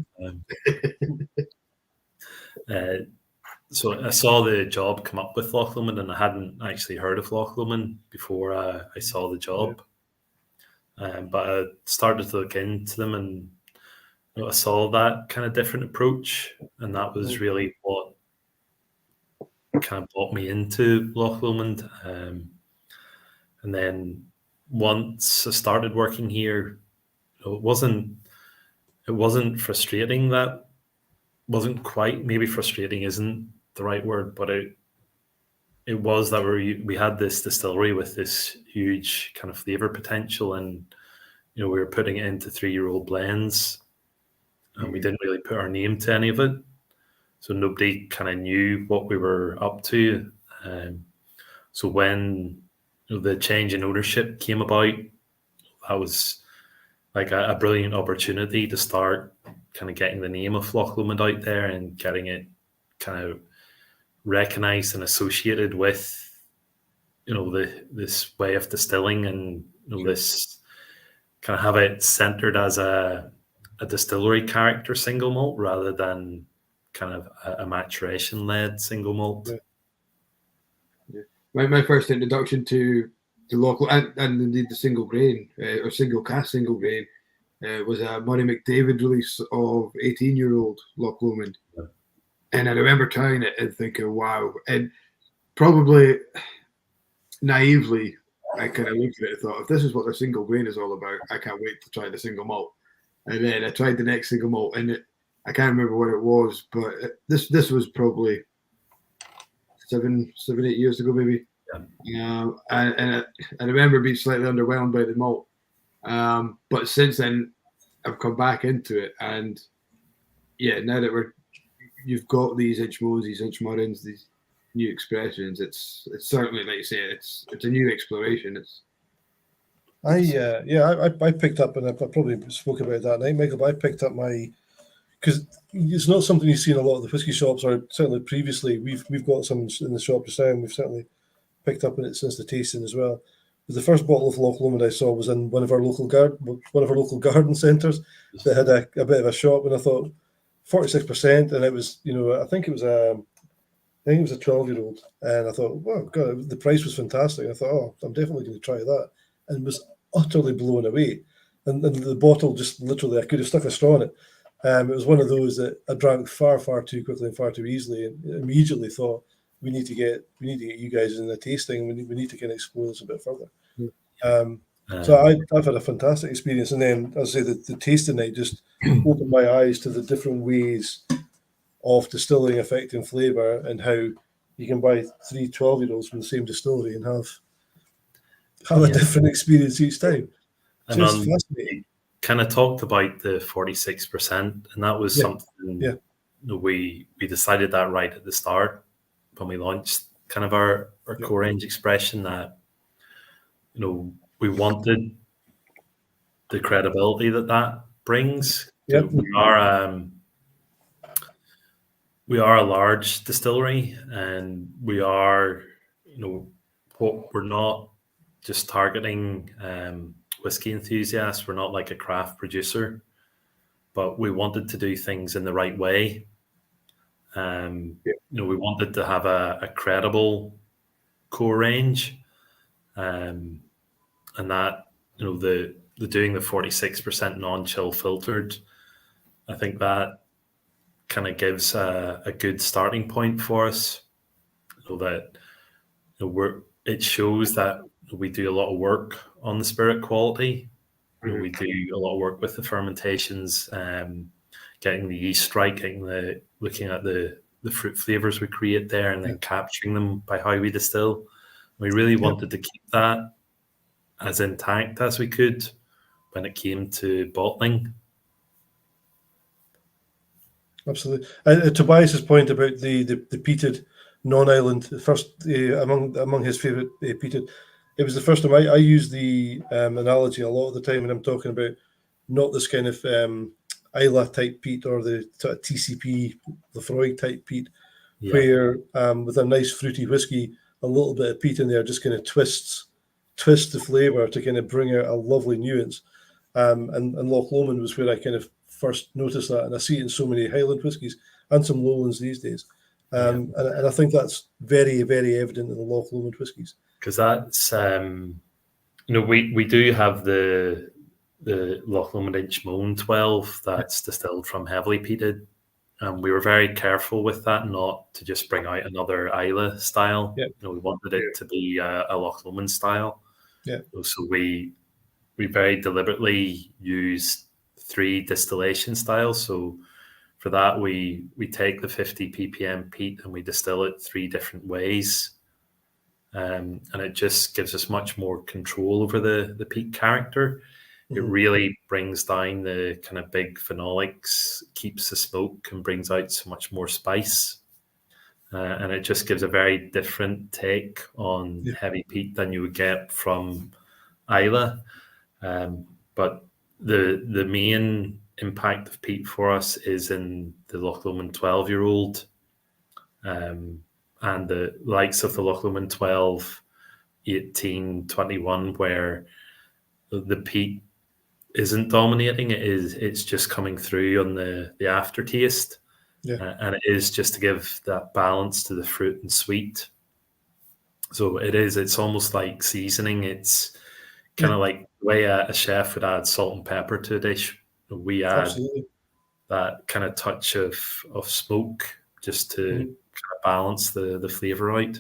So I saw the job come up with Loch Lomond, and I hadn't actually heard of Loch Lomond before I saw the job. But I started to look into them, and I saw that kind of different approach, and that was really what kind of brought me into Loch Lomond. And then once I started working here, it wasn't frustrating. That wasn't quite, maybe frustrating isn't the right word, but it was that we had this distillery with this huge kind of flavor potential, and we were putting it into 3-year-old blends, and we didn't really put our name to any of it, so nobody kind of knew what we were up to. So when the change in ownership came about, that was like a brilliant opportunity to start kind of getting the name of Loch Lomond out there and getting it kind of recognized and associated with this way of distilling, and this kind of have it centered as a distillery character single malt rather than kind of a maturation led single malt. My first introduction to local and indeed the single grain or single cask single grain was a Murray McDavid release of 18-year-old Loch Lomond. Yeah. And I remember trying it and thinking, wow. And probably naively, I kind of looked at it and thought, if this is what the single grain is all about, I can't wait to try the single malt. And then I tried the next single malt, and I can't remember what it was, but this was probably 7, 8 years ago, maybe. Yeah. And I remember being slightly underwhelmed by the malt. But since then, I've come back into it, and yeah, now that you've got these Inchmos, these Inchmurrins, these new expressions, it's certainly, like you say, it's a new exploration. I picked up, and I probably spoke about that night, Michael. But I picked up because it's not something you see in a lot of the whiskey shops, or certainly previously. We've got some in the shop just now, and we've certainly picked up on it since the tasting as well. But the first bottle of Loch Lomond I saw was in one of our local garden centres that had a bit of a shop, and I thought 46%, and it was I think it was a 12-year-old, and I thought, wow, God, the price was fantastic. I thought, oh, I'm definitely going to try that, and was utterly blown away. And the bottle just literally, I could have stuck a straw in it. It was one of those that I drank far, far too quickly and far too easily, and immediately thought, we need to get you guys in the tasting. We need to kind of explore this a bit further. So I've had a fantastic experience, and then as I say, the tasting night just opened my eyes to the different ways of distilling affecting flavour, and how you can buy 3 12-year-olds from the same distillery and have a different experience each time. And just fascinating. Kind of talked about the 46%, and that was something we decided that right at the start when we launched kind of our core range expression, that we wanted the credibility that brings. Yep. We are a large distillery, and we are we're not just targeting whiskey enthusiasts. We're not like a craft producer, but we wanted to do things in the right way. We wanted to have a credible core range, and that the doing the 46% non-chill filtered, I think that kind of gives a good starting point for us. That it shows that we do a lot of work on the spirit quality. We do a lot of work with the fermentations, getting the yeast right, looking at the fruit flavors we create there, and then capturing them by how we distill. We really wanted to keep that as intact as we could when it came to bottling. Absolutely. Tobias's point about the peated non-island, first among his favourite peated, it was the first time I use the analogy a lot of the time when I'm talking about not this kind of Isla type peat or the TCP Lefroy type peat, where with a nice fruity whiskey, a little bit of peat in there just kind of twists the flavour to kind of bring out a lovely nuance. And Loch Lomond was where I kind of first noticed that, and I see it in so many Highland whiskies and some Lowlands these days. And I think that's very, very evident in the Loch Lomond whiskies. Because that's, we do have the Loch Lomond Inchmone 12 that's distilled from heavily peated. We were very careful with that, not to just bring out another Islay style. We wanted it to be a Loch Lomond style. So we very deliberately used 3 distillation styles. So for that, we take the 50 ppm peat and we distill it 3 different ways. and it just gives us much more control over the peat character. It really brings down the kind of big phenolics, keeps the smoke, and brings out so much more spice. And it just gives a very different take on heavy peat than you would get from Islay. But the main impact of peat for us is in the Loch Lomond 12-year-old, and the likes of the Loch Lomond 12, 18, 21, where the peat isn't dominating. It's just coming through on the aftertaste, and it is just to give that balance to the fruit and sweet. So it's almost like seasoning. It's kind of like the way a chef would add salt and pepper to a dish. We add that kind of touch of smoke just to kind of balance the flavour out.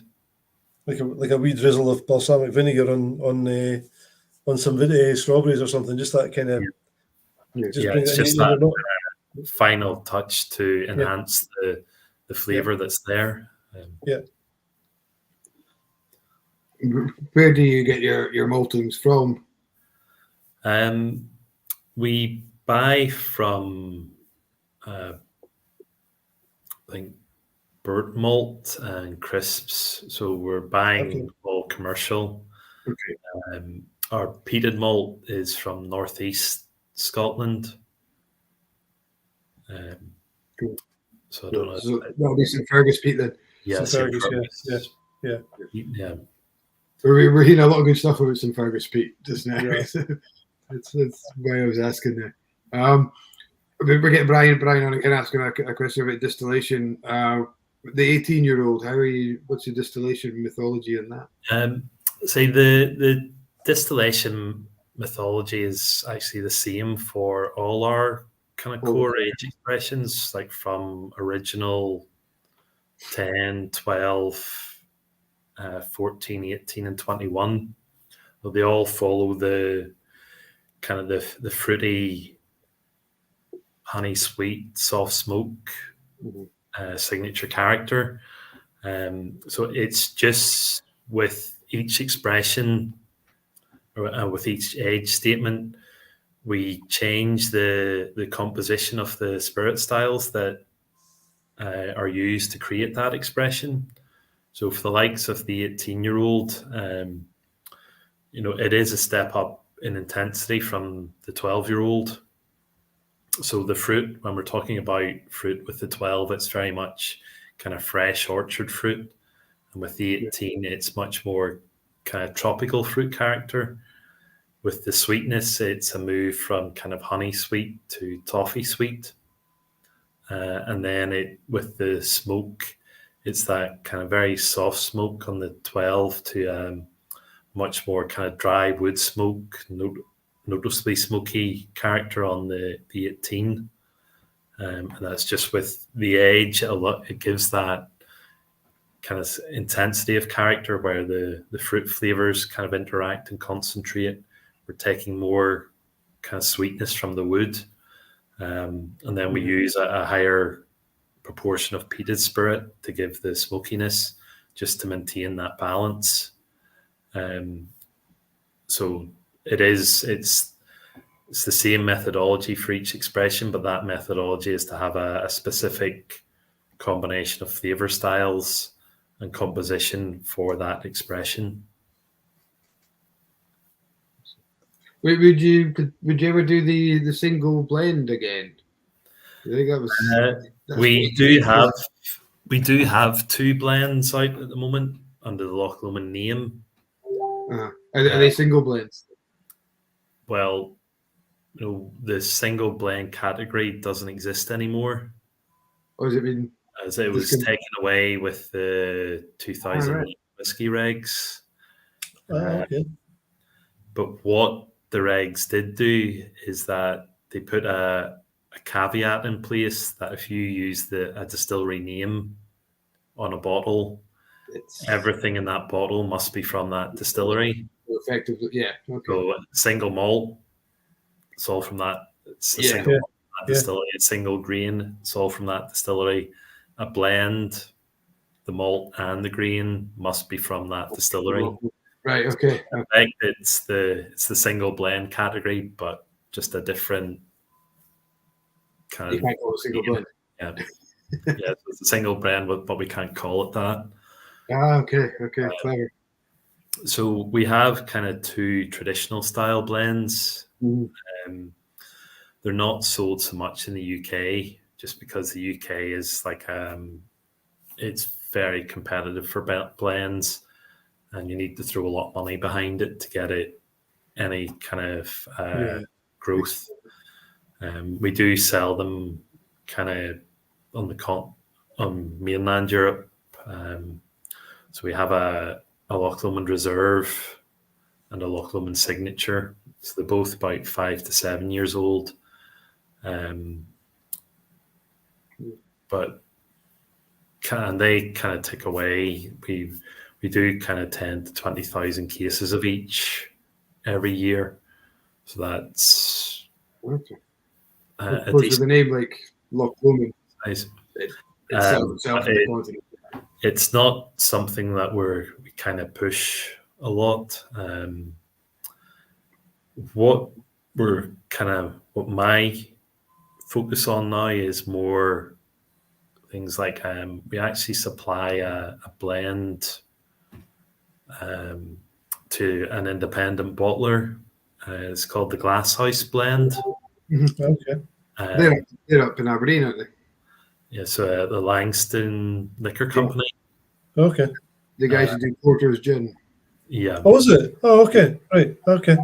Like a wee drizzle of balsamic vinegar on some strawberries or something. Just that kind of it's just that final touch to enhance the flavour that's there. Where do you get your maltings from? We buy from I think Burt Malt and Crisps, so we're buying all commercial. Our peated malt is from northeast Scotland. So I don't know. So that'll be St Fergus peat then. Yeah, St Fergus, yeah. We're hearing a lot of good stuff about St Fergus peat just now. That's why I was asking there. We're getting Brian on again asking a question about distillation. The 18-year-old, what's your distillation mythology in that? Say the distillation mythology is actually the same for all our kind of core age expressions, like from original 10, 12, 14, 18, and 21. Well, they all follow the kind of the fruity, honey sweet, soft smoke signature character. So it's just with each expression or with each age statement, we change the composition of the spirit styles that are used to create that expression. So for the likes of the 18-year-old, it is a step up in intensity from the 12-year-old. So the fruit, when we're talking about fruit with the 12, it's very much kind of fresh orchard fruit. And with the 18, it's much more kind of tropical fruit character. With the sweetness, it's a move from kind of honey sweet to toffee sweet. And then with the smoke, it's that kind of very soft smoke on the 12 to much more kind of dry wood smoke, noticeably smoky character on the 18. And that's just with the age, it gives that kind of intensity of character where the fruit flavors kind of interact and concentrate. We're taking more kind of sweetness from the wood. And then we use a higher proportion of peated spirit to give the smokiness, just to maintain that balance. So it's the same methodology for each expression, but that methodology is to have a specific combination of flavor styles and composition for that expression. Would you ever do the single blend again? I think that was. We do have two blends out at the moment under the Loch Lomond name. Are they single blends? Well, the single blend category doesn't exist anymore. Or has it been? As it was taken away with the 2008 Whisky regs. But what the regs did do is that they put a caveat in place that if you use a distillery name on a bottle, everything in that bottle must be from that distillery. Effectively, yeah. Okay. So single malt, it's all from that. It's a single malt from that distillery. A single grain, it's all from that distillery. A blend, the malt and the grain must be from that distillery. Right. Okay. I think it's the single blend category, but just a different kind You of can't call it single blend. yeah. Yeah, it's a single blend, but we can't call it that. Okay. Clever. So we have kind of two traditional style blends. They're not sold so much in the UK, just because the UK is like it's very competitive for blends, and you need to throw a lot of money behind it to get it any kind of growth. We do sell them kind of on mainland Europe. So we have a Loch Lomond Reserve and a Loch Lomond Signature. So they're both about 5 to 7 years old. But they kind of tick away. We do kind of 10 to 20,000 cases of each every year. So that's okay. Of course, with the name like Loch Lomond, nice. It's not something that we kind of push a lot. What my focus on now is more things like we actually supply a blend to an independent bottler. It's called the Glasshouse Blend. Okay. They're up in Aberdeen, aren't they? Yeah, so the Langston Liquor Company. Okay. The guys who do Porter's Gin. Yeah. Oh, is it? Oh, okay. Right. Okay.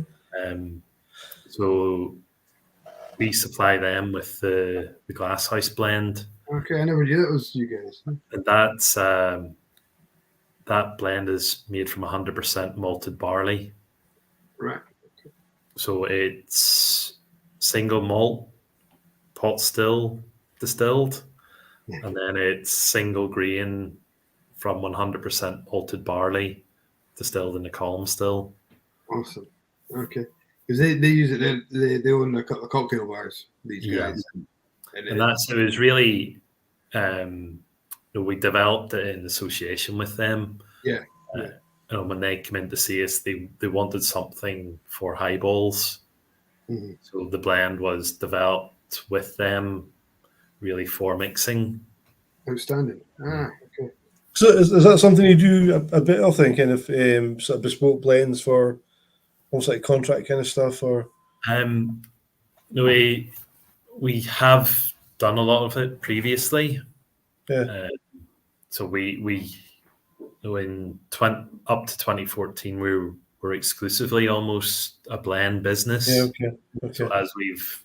So we supply them with the Glasshouse Blend. Okay, I never knew it was you guys. And that's that blend is made from 100% malted barley. Right. Okay. So it's single malt, pot still distilled, and then it's single grain from 100% malted barley distilled in the column still. Awesome. Okay. Because they use it, they own a couple of cocktail bars, these guys. And that's, it was really, we developed it in association with them. Yeah. When they came in to see us, they wanted something for highballs. Mm-hmm. So the blend was developed with them really for mixing. Outstanding. Okay. So is that something you do a bit of, then, kind of sort of bespoke blends for almost like contract kind of stuff, or? We have done a lot of it previously. Yeah. So we in up to 2014 we were exclusively almost a blend business. Yeah. Okay. So as we've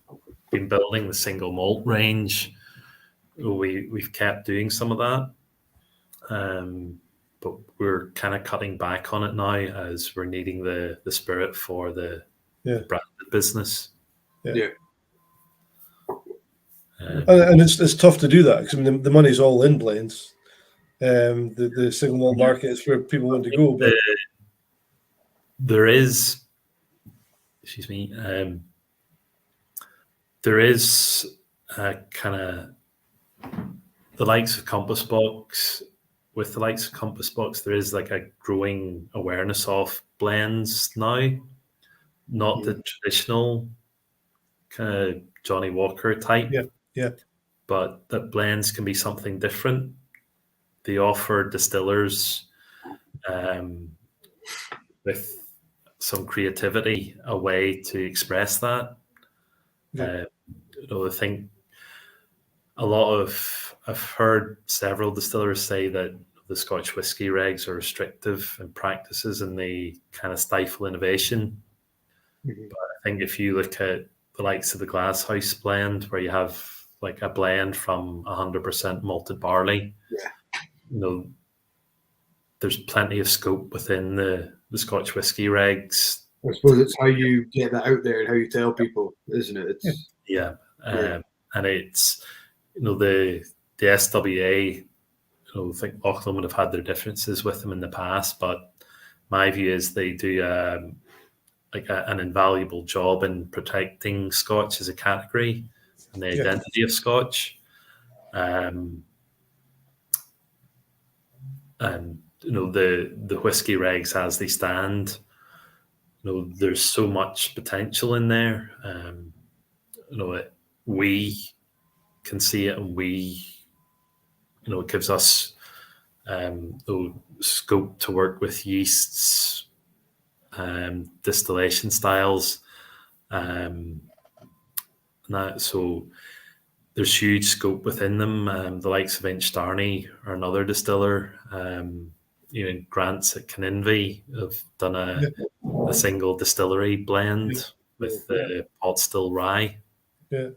been building the single malt range, we've kept doing some of that. But we're kind of cutting back on it now as we're needing the spirit for the branded business. Yeah. And it's tough to do that, because I mean the money's all in blends. The single malt market is where people want to go, but there is a kind of the likes of Compass Box. With the likes of Compass Box, there is like a growing awareness of blends now, not the traditional kind of Johnny Walker type. Yeah. But that blends can be something different. They offer distillers with some creativity a way to express that. I think I've heard several distillers say that the Scotch whisky regs are restrictive in practices and they kind of stifle innovation. Mm-hmm. But I think if you look at the likes of the Glasshouse Blend, where you have like a blend from 100% malted barley, there's plenty of scope within the Scotch whisky regs. I suppose it's how you get that out there and how you tell people, isn't it? And it's the SWA. I think Loch Lomond have had their differences with them in the past, but my view is they do an invaluable job in protecting Scotch as a category and the identity of Scotch. and the whiskey regs as they stand, there's so much potential in there. We can see it, and it gives us scope to work with yeasts, distillation styles, so there's huge scope within them. The likes of Inchdarney are another distiller. Grants at Caninvie have done a single distillery blend with the pot still rye. Yeah.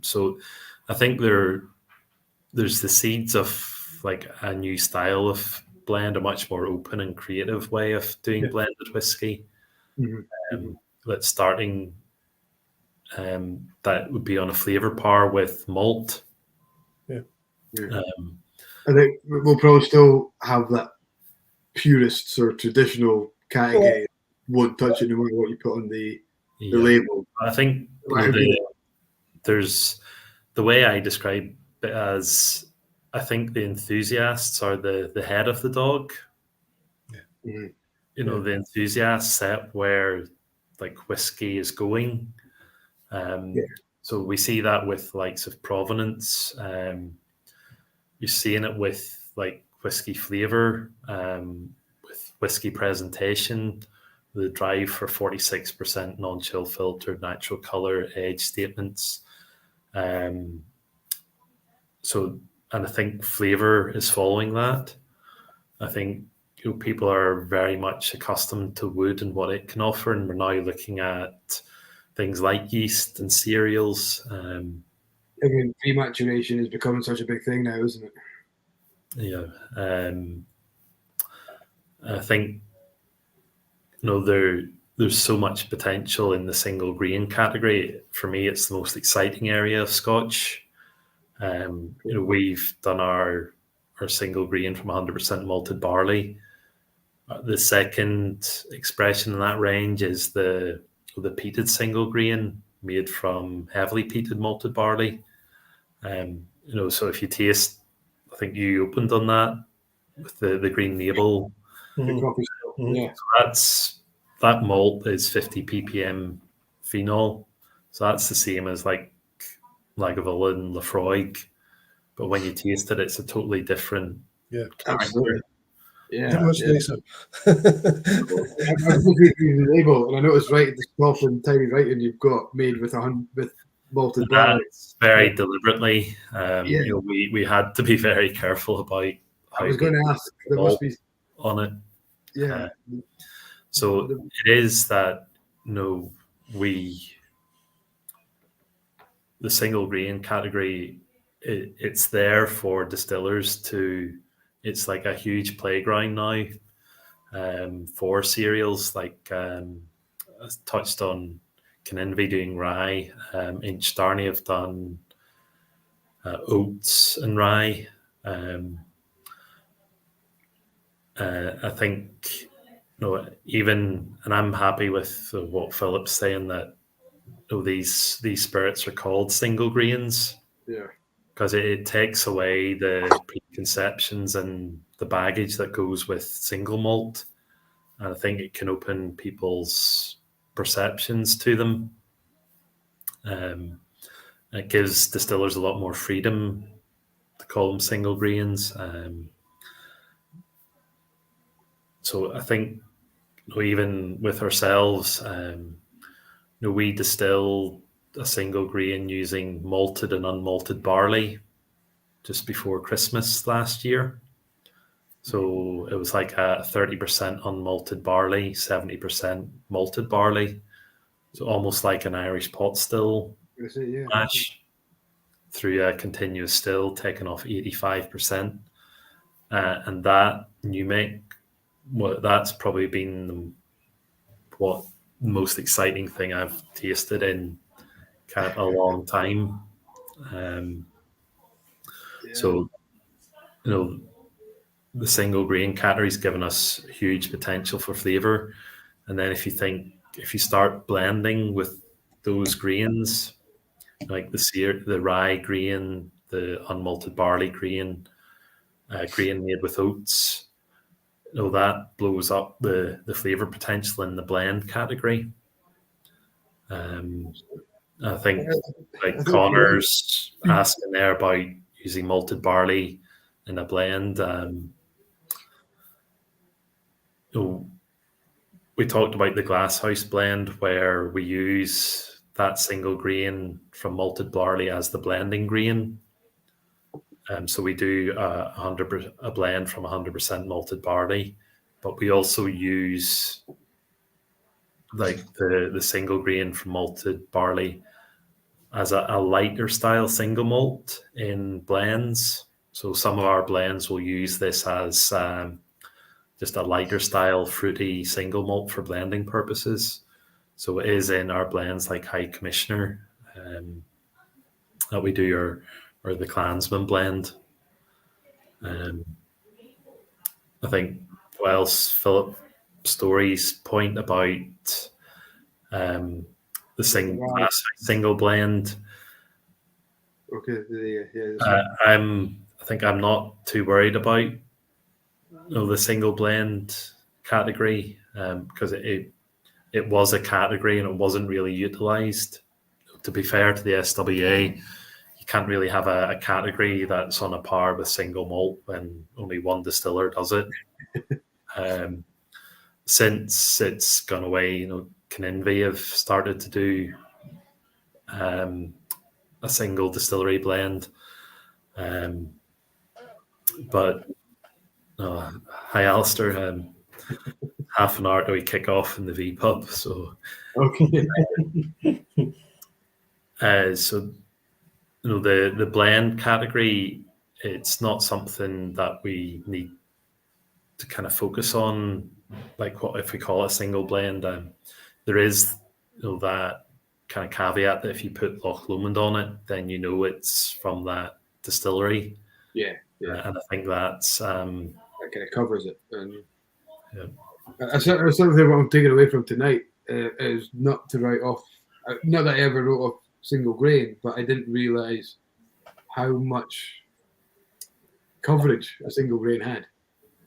So I think there's the seeds of like a new style of blend, a much more open and creative way of doing blended whiskey. That's starting. That would be on a flavour par with malt. I think we'll probably still have that purists or traditional category won't touch it no matter what you put on the label. I think there's the way I describe it as, I think the enthusiasts are the head of the dog. The enthusiasts set where like whiskey is going. So we see that with likes of provenance. You're seeing it with like whiskey flavor, with whiskey presentation, the drive for 46% non-chill filtered, natural color, age statements. And I think flavor is following that. I think people are very much accustomed to wood and what it can offer, and we're now looking at things like yeast and cereals. Rematuration is becoming such a big thing now, isn't it? Yeah. I think there's so much potential in the single grain category. For me, it's the most exciting area of Scotch. We've done our single grain from 100% malted barley. The second expression in that range is the peated single grain made from heavily peated malted barley. So if you taste, I think you opened on that with the green label. So that malt is 50 ppm phenol. So that's the same as like Lagavulin and Lafroig. But when you taste it, it's a totally different character. Much nicer. I was looking at the label, and I noticed right at the top and tiny writing you've got made with malted barley. That's very deliberately. We had to be very careful about how I was going to ask. There must be on it. Yeah. So it is that the single grain category, it's there for distillers to. It's like a huge playground now for cereals. Like I touched on Caninvie doing rye. Inchdarney have done oats and rye. I think even, and I'm happy with what Philip's saying, that these spirits are called single grains. Yeah. Because it takes away the preconceptions and the baggage that goes with single malt. And I think it can open people's perceptions to them. It gives distillers a lot more freedom to call them single grains. So I think even with ourselves, we distill a single grain using malted and unmalted barley just before Christmas last year. So it was like a 30% unmalted barley, 70% malted barley. So almost like an Irish pot still mash through a continuous still, taking off 85%. And that new make, that's probably been the most exciting thing I've tasted in kind of a long time. So, the single grain category's given us huge potential for flavour. And then if you start blending with those grains, like the rye grain, the unmalted barley grain, grain made with oats. That blows up the flavour potential in the blend category. I think like Connor's asking there about using malted barley in a blend. We talked about the glasshouse blend where we use that single grain from malted barley as the blending grain. So we do a blend from 100% malted barley, but we also use like the single grain from malted barley as a lighter style single malt in blends. So some of our blends will use this as just a lighter style fruity single malt for blending purposes. So it is in our blends like High Commissioner that we do, or the Klansman blend. I think what else Philip Story's point about the single blend. Okay, I think I'm not too worried about the single blend category because it was a category and it wasn't really utilized. To be fair to the SWA, you can't really have a category that's on a par with single malt when only one distiller does it. Since it's gone away, Kinenvy have started to do a single distillery blend. But hi, Alistair. Half an hour till we kick off in the V pub. So okay. So the blend category, it's not something that we need to kind of focus on. Like what if we call it a single blend? There is that kind of caveat that if you put Loch Lomond on it, then it's from that distillery. Yeah. And I think that's that kind of covers it. And yeah. That's something what I'm taking away from tonight is not to write off. Not that I ever wrote off single grain, but I didn't realise how much coverage a single grain had.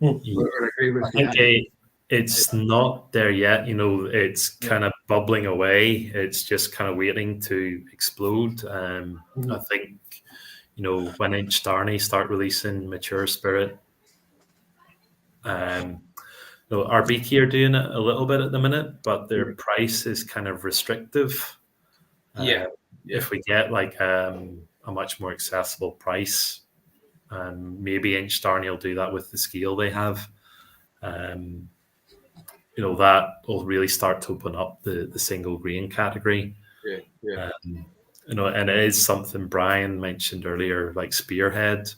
Or a grain I think it's not there yet. It's kind of bubbling away. It's just kind of waiting to explode. I think when Inchdarney start releasing mature spirit, RBK are doing it a little bit at the minute, but their price is kind of restrictive. If we get like a much more accessible price, maybe Inchdarney will do that with the scale they have. That will really start to open up the single grain category. And it is something Brian mentioned earlier, like Spearhead,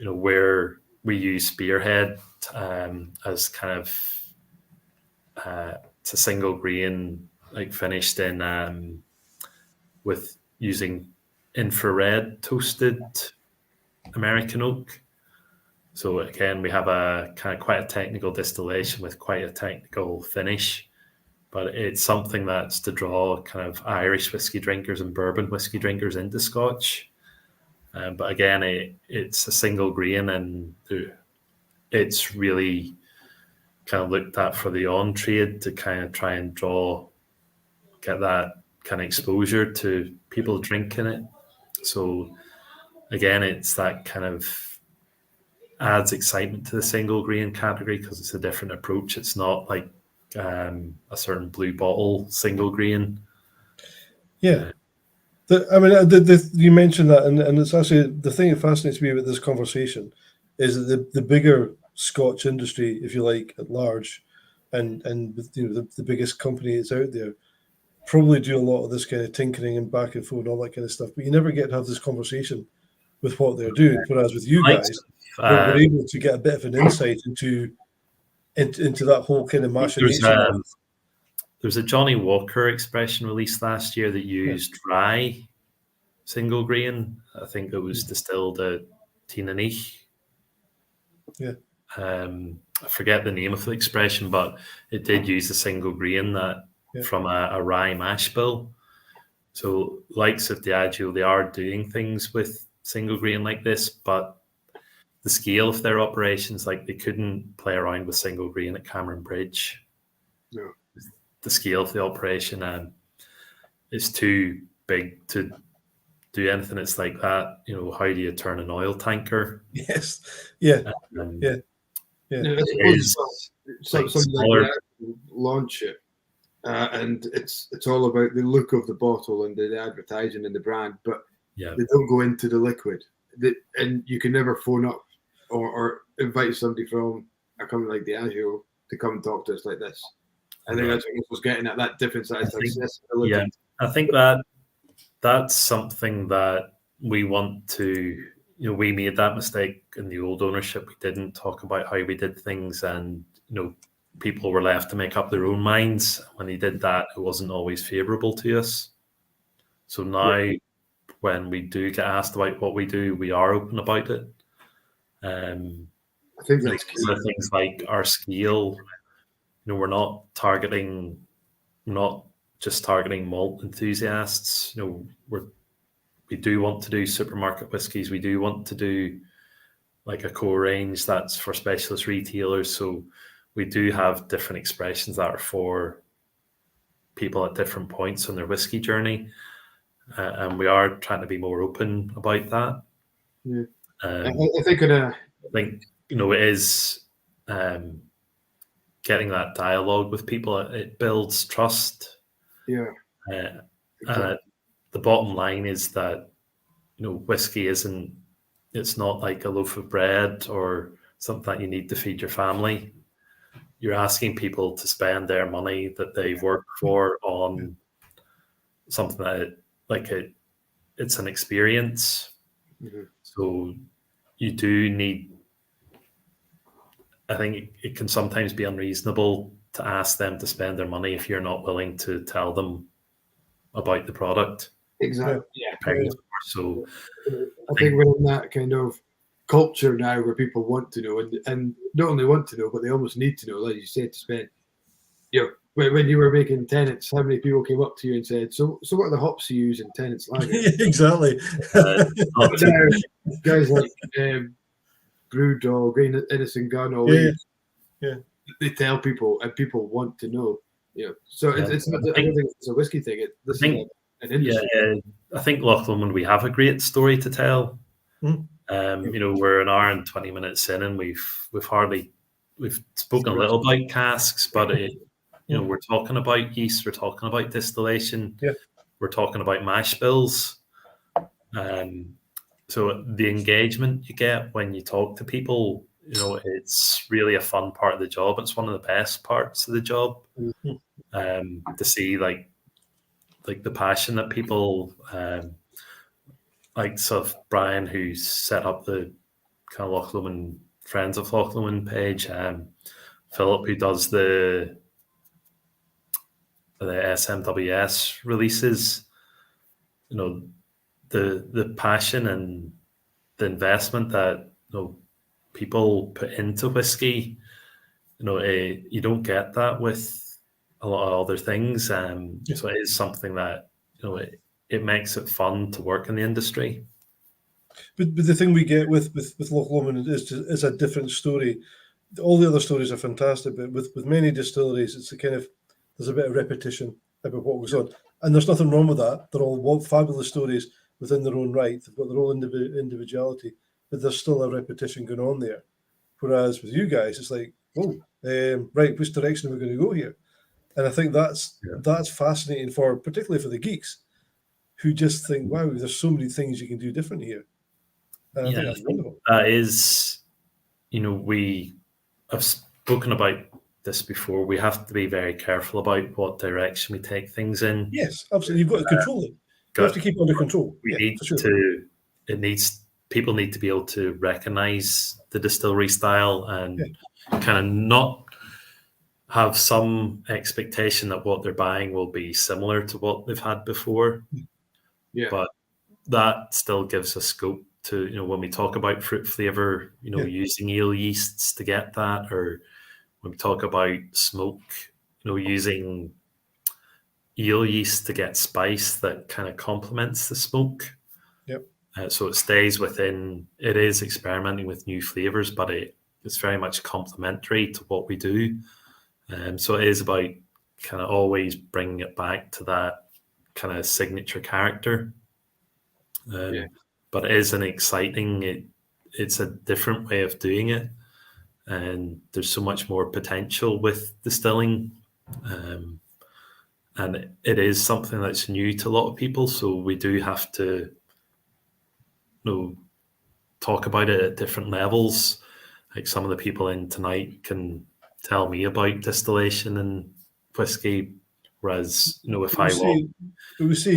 where we use Spearhead as kind of it's a single grain, like finished in with using infrared toasted American oak. So again, we have a kind of quite a technical distillation with quite a technical finish, but it's something that's to draw kind of Irish whiskey drinkers and bourbon whiskey drinkers into Scotch. But again, it's a single grain, and it's really kind of looked at for the on-trade to kind of try and get that kind of exposure to people drinking it. So again, it's that kind of adds excitement to the single grain category because it's a different approach. It's not like a certain blue bottle single grain. Yeah. You mentioned that, and it's actually the thing that fascinates me about this conversation is that the bigger Scotch industry, if you like, at large, and the biggest companies out there probably do a lot of this kind of tinkering and back and forth and all that kind of stuff, but you never get to have this conversation with what they're doing. Whereas with you guys, we're able to get a bit of an insight into that whole kind of machination. There's a Johnny Walker expression released last year that used rye single grain. I think it was distilled at Tinanich. Yeah. I forget the name of the expression, but it did use a single grain from a rye mash bill. So likes of Diageo, they are doing things with single grain like this, but the scale of their operations. Like they couldn't play around with single grain at Cameron Bridge. No. The scale of the operation, and it's too big to do anything. It's like that. You know, how do you turn an oil tanker? Yes. Yeah. Yeah. Something like that, launch it, and it's all about the look of the bottle and the advertising and the brand, but they don't go into the liquid. And you can never phone up or invite somebody from a company like Diageo to come and talk to us like this. I think that's what I was getting at, that difference. Accessibility. Yeah, I think that's something that we want to. You know, we made that mistake in the old ownership. We didn't talk about how we did things, and you know, people were left to make up their own minds. When they did that, it wasn't always favourable to us. So now, when we do get asked about what we do, we are open about it. I think that's key. Things like our scale. You know, we're not just targeting malt enthusiasts. You know, we do want to do supermarket whiskies. We do want to do like a core range that's for specialist retailers. So we do have different expressions that are for people at different points on their whiskey journey. And we are trying to be more open about that. Yeah. I think, you know, it is getting that dialogue with people. It builds trust. Yeah. Exactly. The bottom line is that, you know, whiskey it's not like a loaf of bread or something that you need to feed your family. You're asking people to spend their money that they've worked for on something that it's an experience. Mm-hmm. So you do need, I think it can sometimes be unreasonable to ask them to spend their money if you're not willing to tell them about the product. Exactly. Yeah. So I think we're in that kind of culture now where people want to know, and not only want to know, but they almost need to know, like you said, to spend. You know, when you were making Tennent's, how many people came up to you and said, "So what are the hops you use in Tennent's lager?" Exactly. Now, guys like Brewdog, Innocent Gun, all these, they tell people, and people want to know. You know, so it's not. I don't think it's a whiskey thing. This is an industry. Yeah, I think Loch Lomond, we have a great story to tell. You know, we're an hour and 20 minutes in, and we've spoken a little about casks, but you know, we're talking about yeast, we're talking about distillation, we're talking about mash bills. So the engagement you get when you talk to people, you know, it's really a fun part of the job. It's one of the best parts of the job. To see like the passion that people like sort of Brian, who's set up the kind of Loch Lomond Friends of Loch Lomond page, Philip, who does the SMWS releases, you know, the passion and the investment that, you know, people put into whiskey, you know, you don't get that with a lot of other things. So it is something that, you know, it makes it fun to work in the industry. But the thing we get with Loch Lomond is a different story. All the other stories are fantastic, but with many distilleries, it's there's a bit of repetition about what goes on. And there's nothing wrong with that. They're all fabulous stories within their own right. They've got their own individuality, but there's still a repetition going on there. Whereas with you guys, it's like, right, which direction are we going to go here? And I think that's fascinating particularly for the geeks who just think, wow, there's so many things you can do different here. And I think that's wonderful. That is, you know, we have spoken about this before. We have to be very careful about what direction we take things in. Yes, absolutely. You've got to control it. You have to keep it under control. People need to be able to recognize the distillery style and kind of not have some expectation that what they're buying will be similar to what they've had before. Yeah. But that still gives us scope to, you know, when we talk about fruit flavor, you know, using ale yeasts to get that, or when we talk about smoke, you know, using ale yeast to get spice that kind of complements the smoke. Yep. So it stays within. It is experimenting with new flavors, but it's very much complementary to what we do. So it is about kind of always bringing it back to that kind of signature character. But it is an exciting. It's a different way of doing it, and there's so much more potential with distilling. And it is something that's new to a lot of people, so we do have to talk about it at different levels. Like some of the people in tonight can tell me about distillation and whiskey, whereas if I walk, we say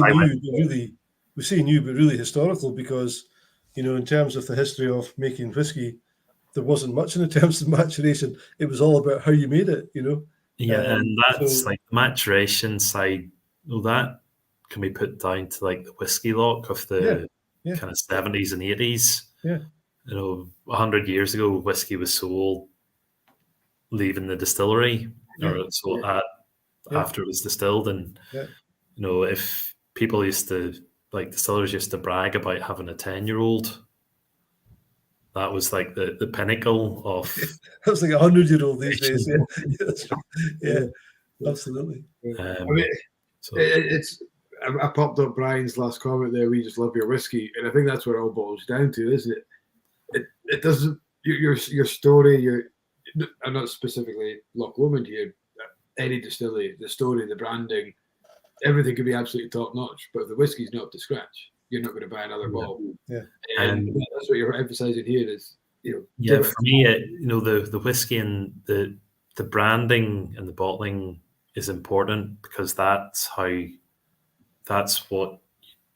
new, but really historical, because in terms of the history of making whiskey, there wasn't much in terms of maturation. It was all about how you made it. Yeah, and that's like the maturation side. That can be put down to like the whiskey lock of the kind of 70s and 80s. Yeah. 100 years ago, whiskey was sold leaving the distillery, or sold after it was distilled. And, if people distillers used to brag about having a 10-year-old, that was like the pinnacle of. That was like 100-year-old these days. Yeah, absolutely. I popped up Brian's last comment there. We just love your whiskey, and I think that's what it all boils down to, isn't it? It doesn't. Your story. I'm not specifically Loch Lomond here. Any distillery, the story, the branding, everything can be absolutely top notch. But if the whiskey's not up to scratch, you're not going to buy another bottle. Yeah, and that's what you're emphasizing here. Is for me, the whiskey and the branding and the bottling is important, because that's what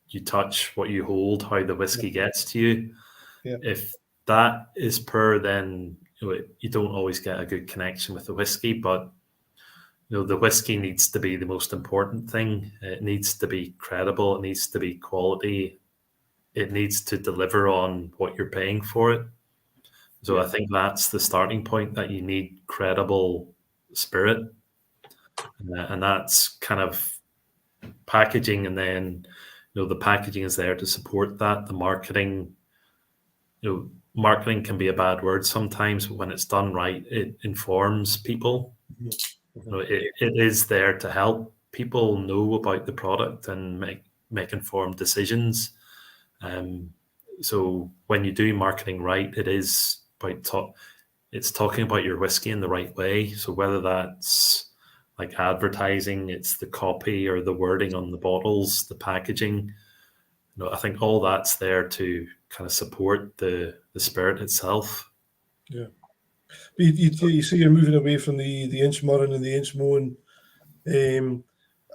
you touch, what you hold, how the whiskey gets to you. Yeah. If that is poor, then you don't always get a good connection with the whiskey. But the whiskey needs to be the most important thing. It needs to be credible. It needs to be quality. It needs to deliver on what you're paying for it. So I think that's the starting point, that you need credible spirit, and that's kind of packaging. And then the packaging is there to support that. The marketing, marketing can be a bad word sometimes, but when it's done right, it informs people. It is there to help people know about the product and make informed decisions. So when you do marketing right, it is about it's talking about your whiskey in the right way. So whether that's like advertising, it's the copy or the wording on the bottles, the packaging, I think all that's there to kind of support the spirit itself. Yeah. You see, you're moving away from the Inchmurren and the Inchmoan.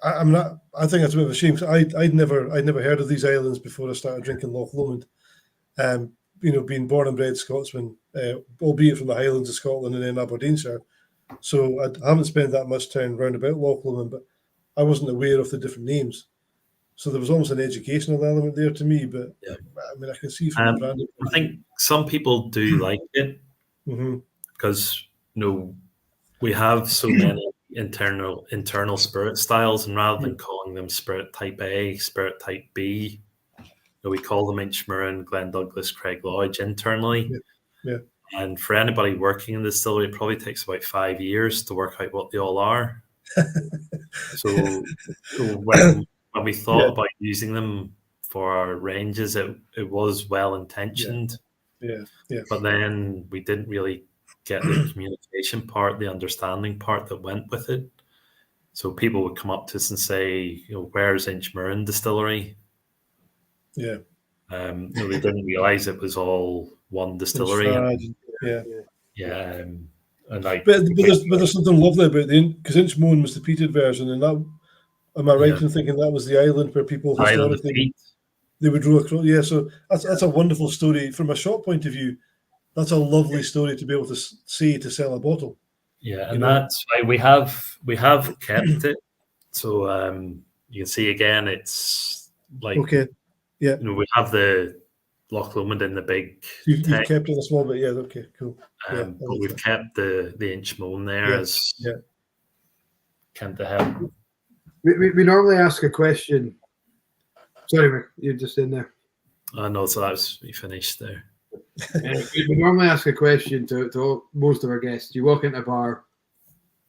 I think that's a bit of a shame. I'd never heard of these islands before I started drinking Loch Lomond. Being born and bred Scotsman, albeit from the Highlands of Scotland and then Aberdeenshire. So I haven't spent that much time round about Loch Lomond, but I wasn't aware of the different names. So there was almost an educational element there to me. But I can see from the branding. I think some people do like it, because we have so many internal spirit styles, and rather than calling them spirit type A, spirit type B, we call them Inchmurren, Glen Douglas, Craig Lodge internally. Yeah. And for anybody working in the distillery, it probably takes about 5 years to work out what they all are. So when we thought about using them for our ranges, it was well intentioned. Yeah. But then we didn't really get the communication part, the understanding part that went with it. So people would come up to us and say, where's Inchmurren Distillery? Yeah. They didn't realize it was all one distillery. And like, but there's something lovely about because Inchmoan was the peated version, and that, am I right in thinking that was the island where people historically they would row across? Yeah, so that's a wonderful story from a shop point of view. That's a lovely story to be able to say to sell a bottle. Yeah, and that's why we have kept it. So you can see again, it's like we have the Loch Lomond in the big. You've kept it a small bit, yeah. Okay, cool. But we've kept the Inchmoan there as kind of help. We normally ask a question. Sorry, Rick, you're just in there. I know, so that's we finished there. We normally ask a question to most of our guests. You walk into a bar,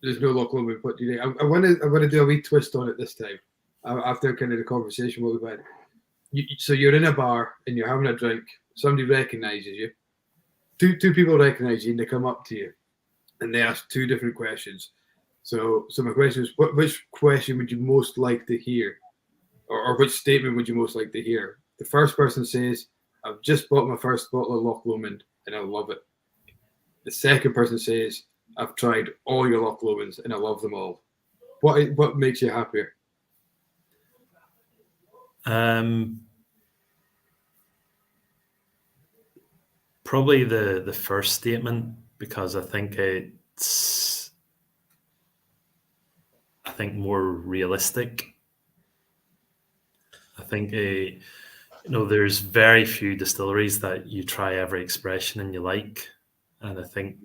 there's no Loch Lomond, but you I want to do a wee twist on it this time. After kind of the conversation what we've had. So you're in a bar and you're having a drink. Somebody recognises you. Two people recognise you and they come up to you and they ask two different questions. So my question is, which question would you most like to hear? Or which statement would you most like to hear? The first person says, I've just bought my first bottle of Loch Lomond and I love it. The second person says, I've tried all your Loch Lomond's and I love them all. What makes you happier? Probably the first statement, because I think it's more realistic. I think there's very few distilleries that you try every expression and you like, and I think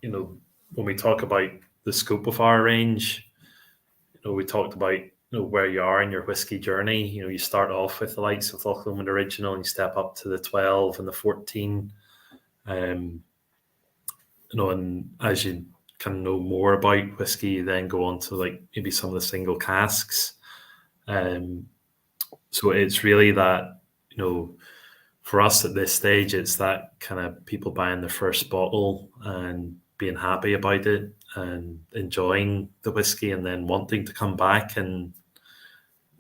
when we talk about the scope of our range, we talked about where you are in your whiskey journey. You start off with the likes of Loch Lomond Original and you step up to the 12 and the 14. And as you kind of know more about whiskey, you then go on to like maybe some of the single casks. So it's really that, for us at this stage, it's that kind of people buying their first bottle and being happy about it and enjoying the whiskey and then wanting to come back and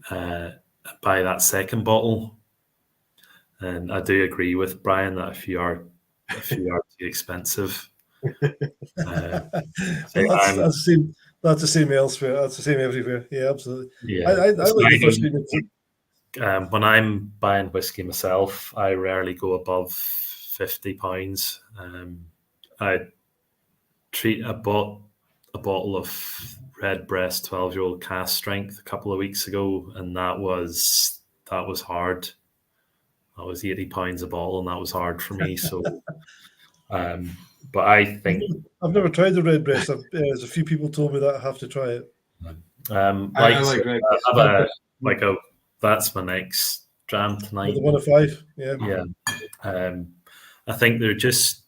buy that second bottle. And I do agree with Brian that a few are too expensive. That's the same elsewhere. That's the same everywhere. Yeah, absolutely. Yeah. I like the first statement. When I'm buying whiskey myself, I rarely go above £50. I bought a bottle of Redbreast 12-year-old cask strength a couple of weeks ago, and that was hard. That was £80 a bottle, and that was hard for me. So, but I think I've never tried the Redbreast. There's a few people told me that I have to try it. I like Redbreast. That's my next dram tonight. The 1 of 5, yeah. Yeah. I think they're just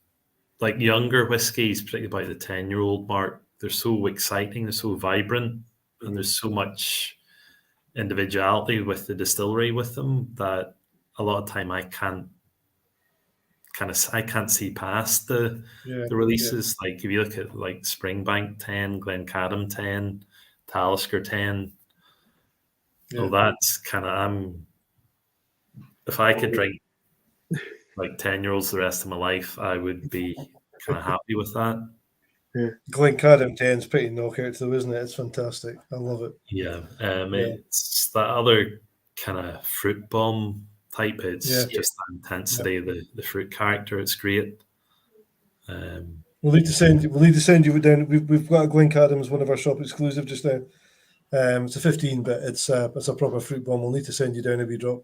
like younger whiskies, particularly by the 10-year-old mark. They're so exciting, they're so vibrant, and there's so much individuality with the distillery with them that a lot of time I can't see past the releases. Like if you look at like Springbank 10, Glencadam 10, Talisker 10. Well, that's kind of if I could drink like 10-year-olds the rest of my life, I would be kind of happy with that. Yeah. Glencadam 10 is pretty knockout though, isn't it? It's fantastic. I love it. Yeah. It's that other kind of fruit bomb type. It's just the intensity, the fruit character. It's great. We'll need to send you down. We've got a Glencadam as one of our shop exclusive just now. It's a 15, but it's a proper fruit bomb. We'll need to send you down a wee drop.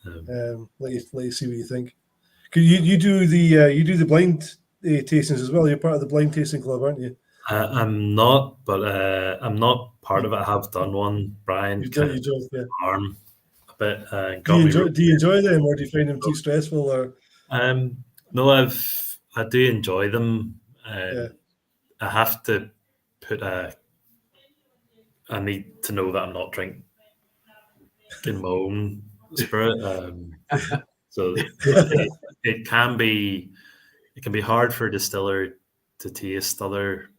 Let you see what you think. You do the blind tastings as well. You're part of the blind tasting club, aren't you? I'm not, but I'm not part of it. I have done one, Brian. Arm a bit. Do you enjoy them, or do you find them too stressful? Or no, I do enjoy them. I have to put I need to know that I'm not drinking my own spirit. So it can be hard for a distiller to taste other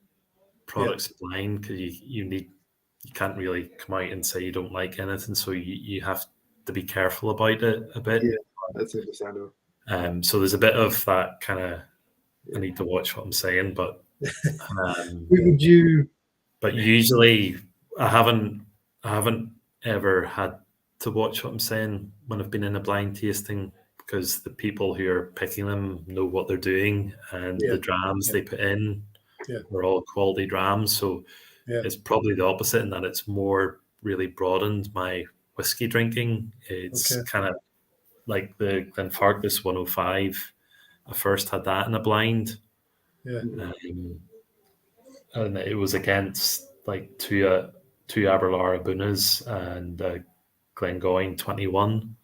products blind, because you can't really come out and say you don't like anything, so you have to be careful about it a bit. Yeah, that's understandable. So there's a bit of that kind of, I need to watch what I'm saying, but but usually I haven't ever had to watch what I'm saying when I've been in a blind tasting, because the people who are picking them know what they're doing, and the drams they put in are all quality drams. So it's probably the opposite in that it's more really broadened my whiskey drinking. It's kind of like the Glenfarclas 105. I first had that in a blind. And it was against like two Aberlour Abunas and Glengoyne 21.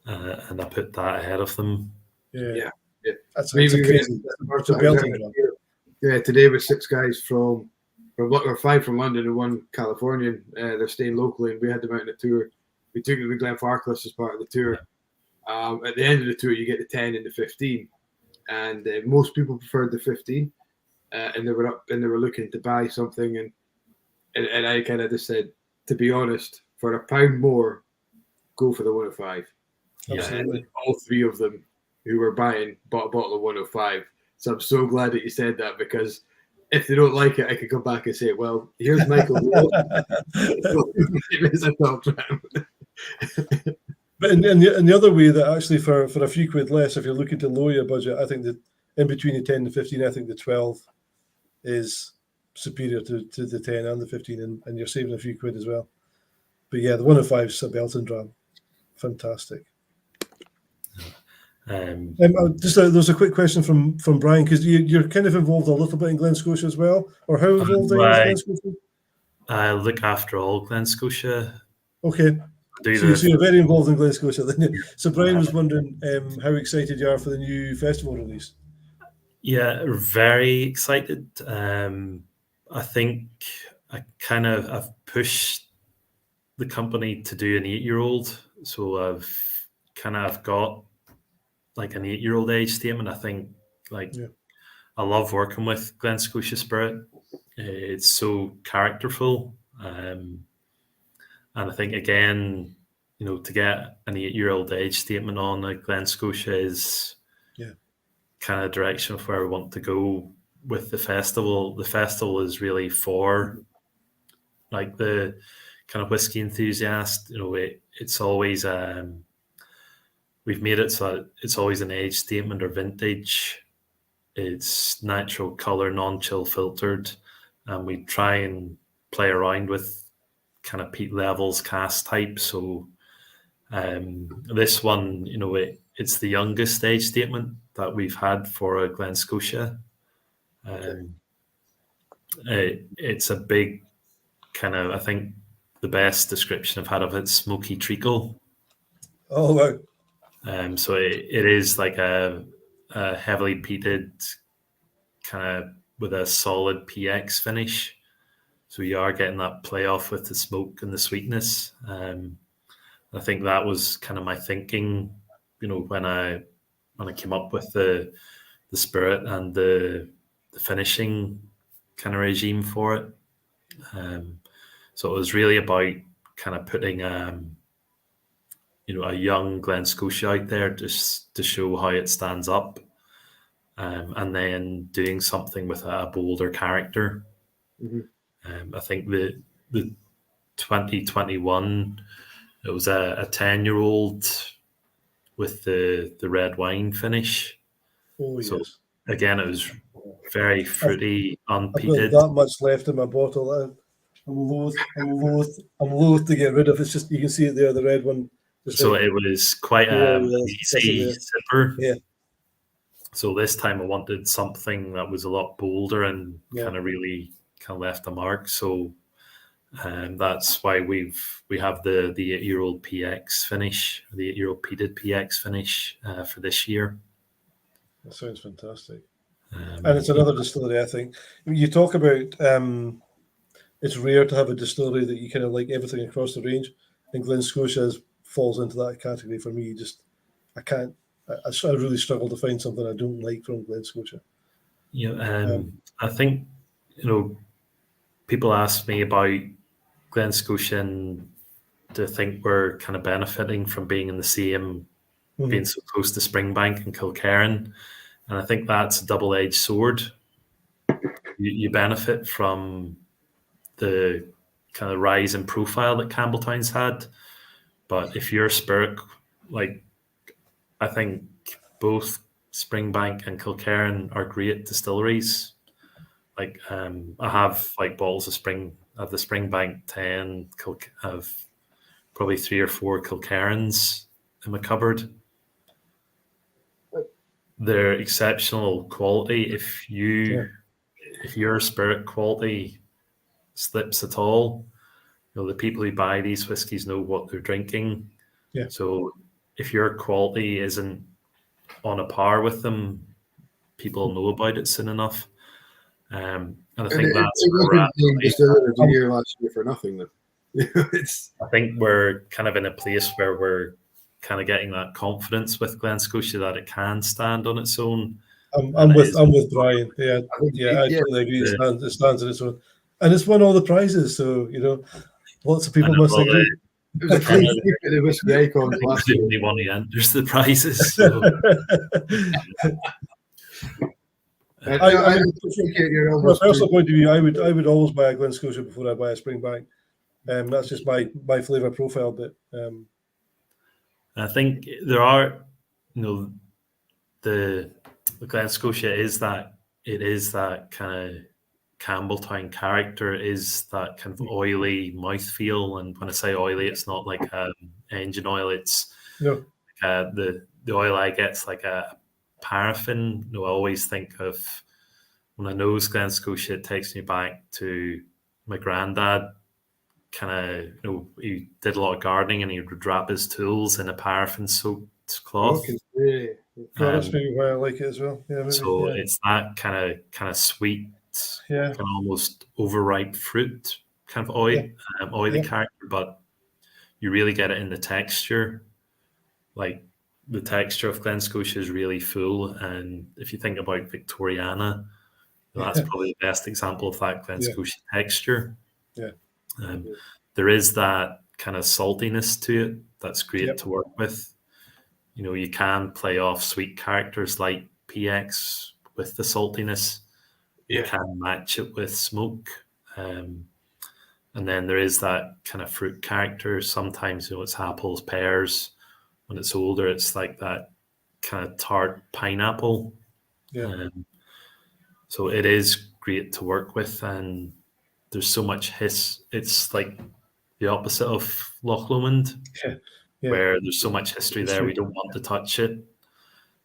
and I put that ahead of them. Yeah. That's Maybe crazy. It's a belting drum. Yeah, today with 6 guys from or 5 from London and 1 Californian. They're staying locally, and we had them out on a tour. We took them to Glenfarclas as part of the tour. At the end of the tour, you get the 10 and the 15, and most people preferred the 15, and they were up and they were looking to buy something, and I kind of just said, to be honest, for £1 more, go for the 105. Absolutely. And all 3 of them who were buying bought a bottle of 105. So I'm so glad that you said that, because if they don't like it, I could come back and say, well, here's Michael. It's a top dram. But in the other way, that actually for a few quid less, if you're looking to lower your budget, I think that in between the 10 and 15, I think the 12 is superior to the 10 and the 15, and you're saving a few quid as well. But yeah, the 105 is a belting dram. Fantastic. There's a quick question from Brian, because you're kind of involved a little bit in Glen Scotia as well, or how involved are you in Glen Scotia? I look after all Glen Scotia. Okay, so you're very involved in Glen Scotia then. So Brian was wondering how excited you are for the new festival release. Yeah, very excited. I think I've pushed the company to do an 8-year-old, so I've got like an 8-year-old age statement. I think I love working with Glen Scotia Spirit. It's so characterful, and I think again, to get an 8-year-old age statement on a Glen Scotia is kind of direction of where we want to go with the festival. The festival is really for like the kind of whiskey enthusiast. It's always we've made it so that it's always an age statement or vintage. It's natural color, non-chill filtered, and we try and play around with kind of peat levels, cask type. So this one, it's the youngest age statement that we've had for a Glen Scotia. It's a big kind of, I think the best description I've had of it's smoky treacle. Oh, wow. So it is like a heavily peated kind of with a solid PX finish. So you are getting that play off with the smoke and the sweetness. I think that was kind of my thinking, when I came up with the spirit and the finishing kind of regime for it. So it was really about kind of putting a young Glen Scotia out there just to show how it stands up, and then doing something with a bolder character. I think the 2021, it was a 10-year-old with the red wine finish. Oh, so yes. Again, it was very fruity, unpeated. I've got that much left in my bottle. I'm loath to get rid of. It's just, you can see it there, the red one. So it was quite an easy sipper. Yeah. So this time I wanted something that was a lot bolder and kind of really kind of left a mark. So that's why we have the 8-year-old PX finish, the 8-year-old peated PX finish for this year. That sounds fantastic. And it's another distillery, I think. You talk about it's rare to have a distillery that you kind of like everything across the range, and Glen Scotia falls into that category for me. I really struggle to find something I don't like from Glen Scotia. I think, people ask me about Glen Scotia and to think we're kind of benefiting from being in the same, being so close to Springbank and Kilkerran. And I think that's a double-edged sword. You benefit from the kind of rise in profile that Campbelltown's had. But if you're spirit, like, I think both Springbank and Kilkerran are great distilleries. Like, I have like bottles of the Springbank 10, I have probably 3 or 4 Kilkerrans in my cupboard. They're exceptional quality. If your spirit quality slips at all, the people who buy these whiskies know what they're drinking. Yeah. So if your quality isn't on a par with them, people know about it soon enough. And I think that's where we're at. Distiller of the Year last year for nothing. Then I think we're kind of in a place where we're kind of getting that confidence with Glen Scotia that it can stand on its own. I'm with Brian. Yeah, I totally agree. It stands on its own, and it's won all the prizes. So lots of people must agree. It was a clean sweep at the Whisky Icons last year. The only one who enters the prizes. So. From a personal point of view, I would always buy a Glen Scotia before I buy a Springbank. That's just my flavour profile. But I think there are, the Glen Scotia is that kind of Campbelltown character, is that kind of oily mouthfeel. And when I say oily, it's not like engine oil. It's the oil I get's like a paraffin. I always think of, when I nose Glen Scotia, it takes me back to my granddad. Kind of, he did a lot of gardening, and he would wrap his tools in a paraffin-soaked cloth. That's maybe why I like it as well. It's that kind of sweet, kind of almost overripe fruit, kind of oily character, but you really get it in the texture. Like, the texture of Glen Scotia is really full, and if you think about Victoriana, that's probably the best example of that Glen Scotia texture. There is that kind of saltiness to it that's great to work with. You can play off sweet characters like PX with the saltiness. You can match it with smoke. And then there is that kind of fruit character. Sometimes, it's apples, pears. When it's older, it's like that kind of tart pineapple. So it is great to work with, and there's so much hiss. It's like the opposite of Loch Lomond, where there's so much history there. We don't want to touch it.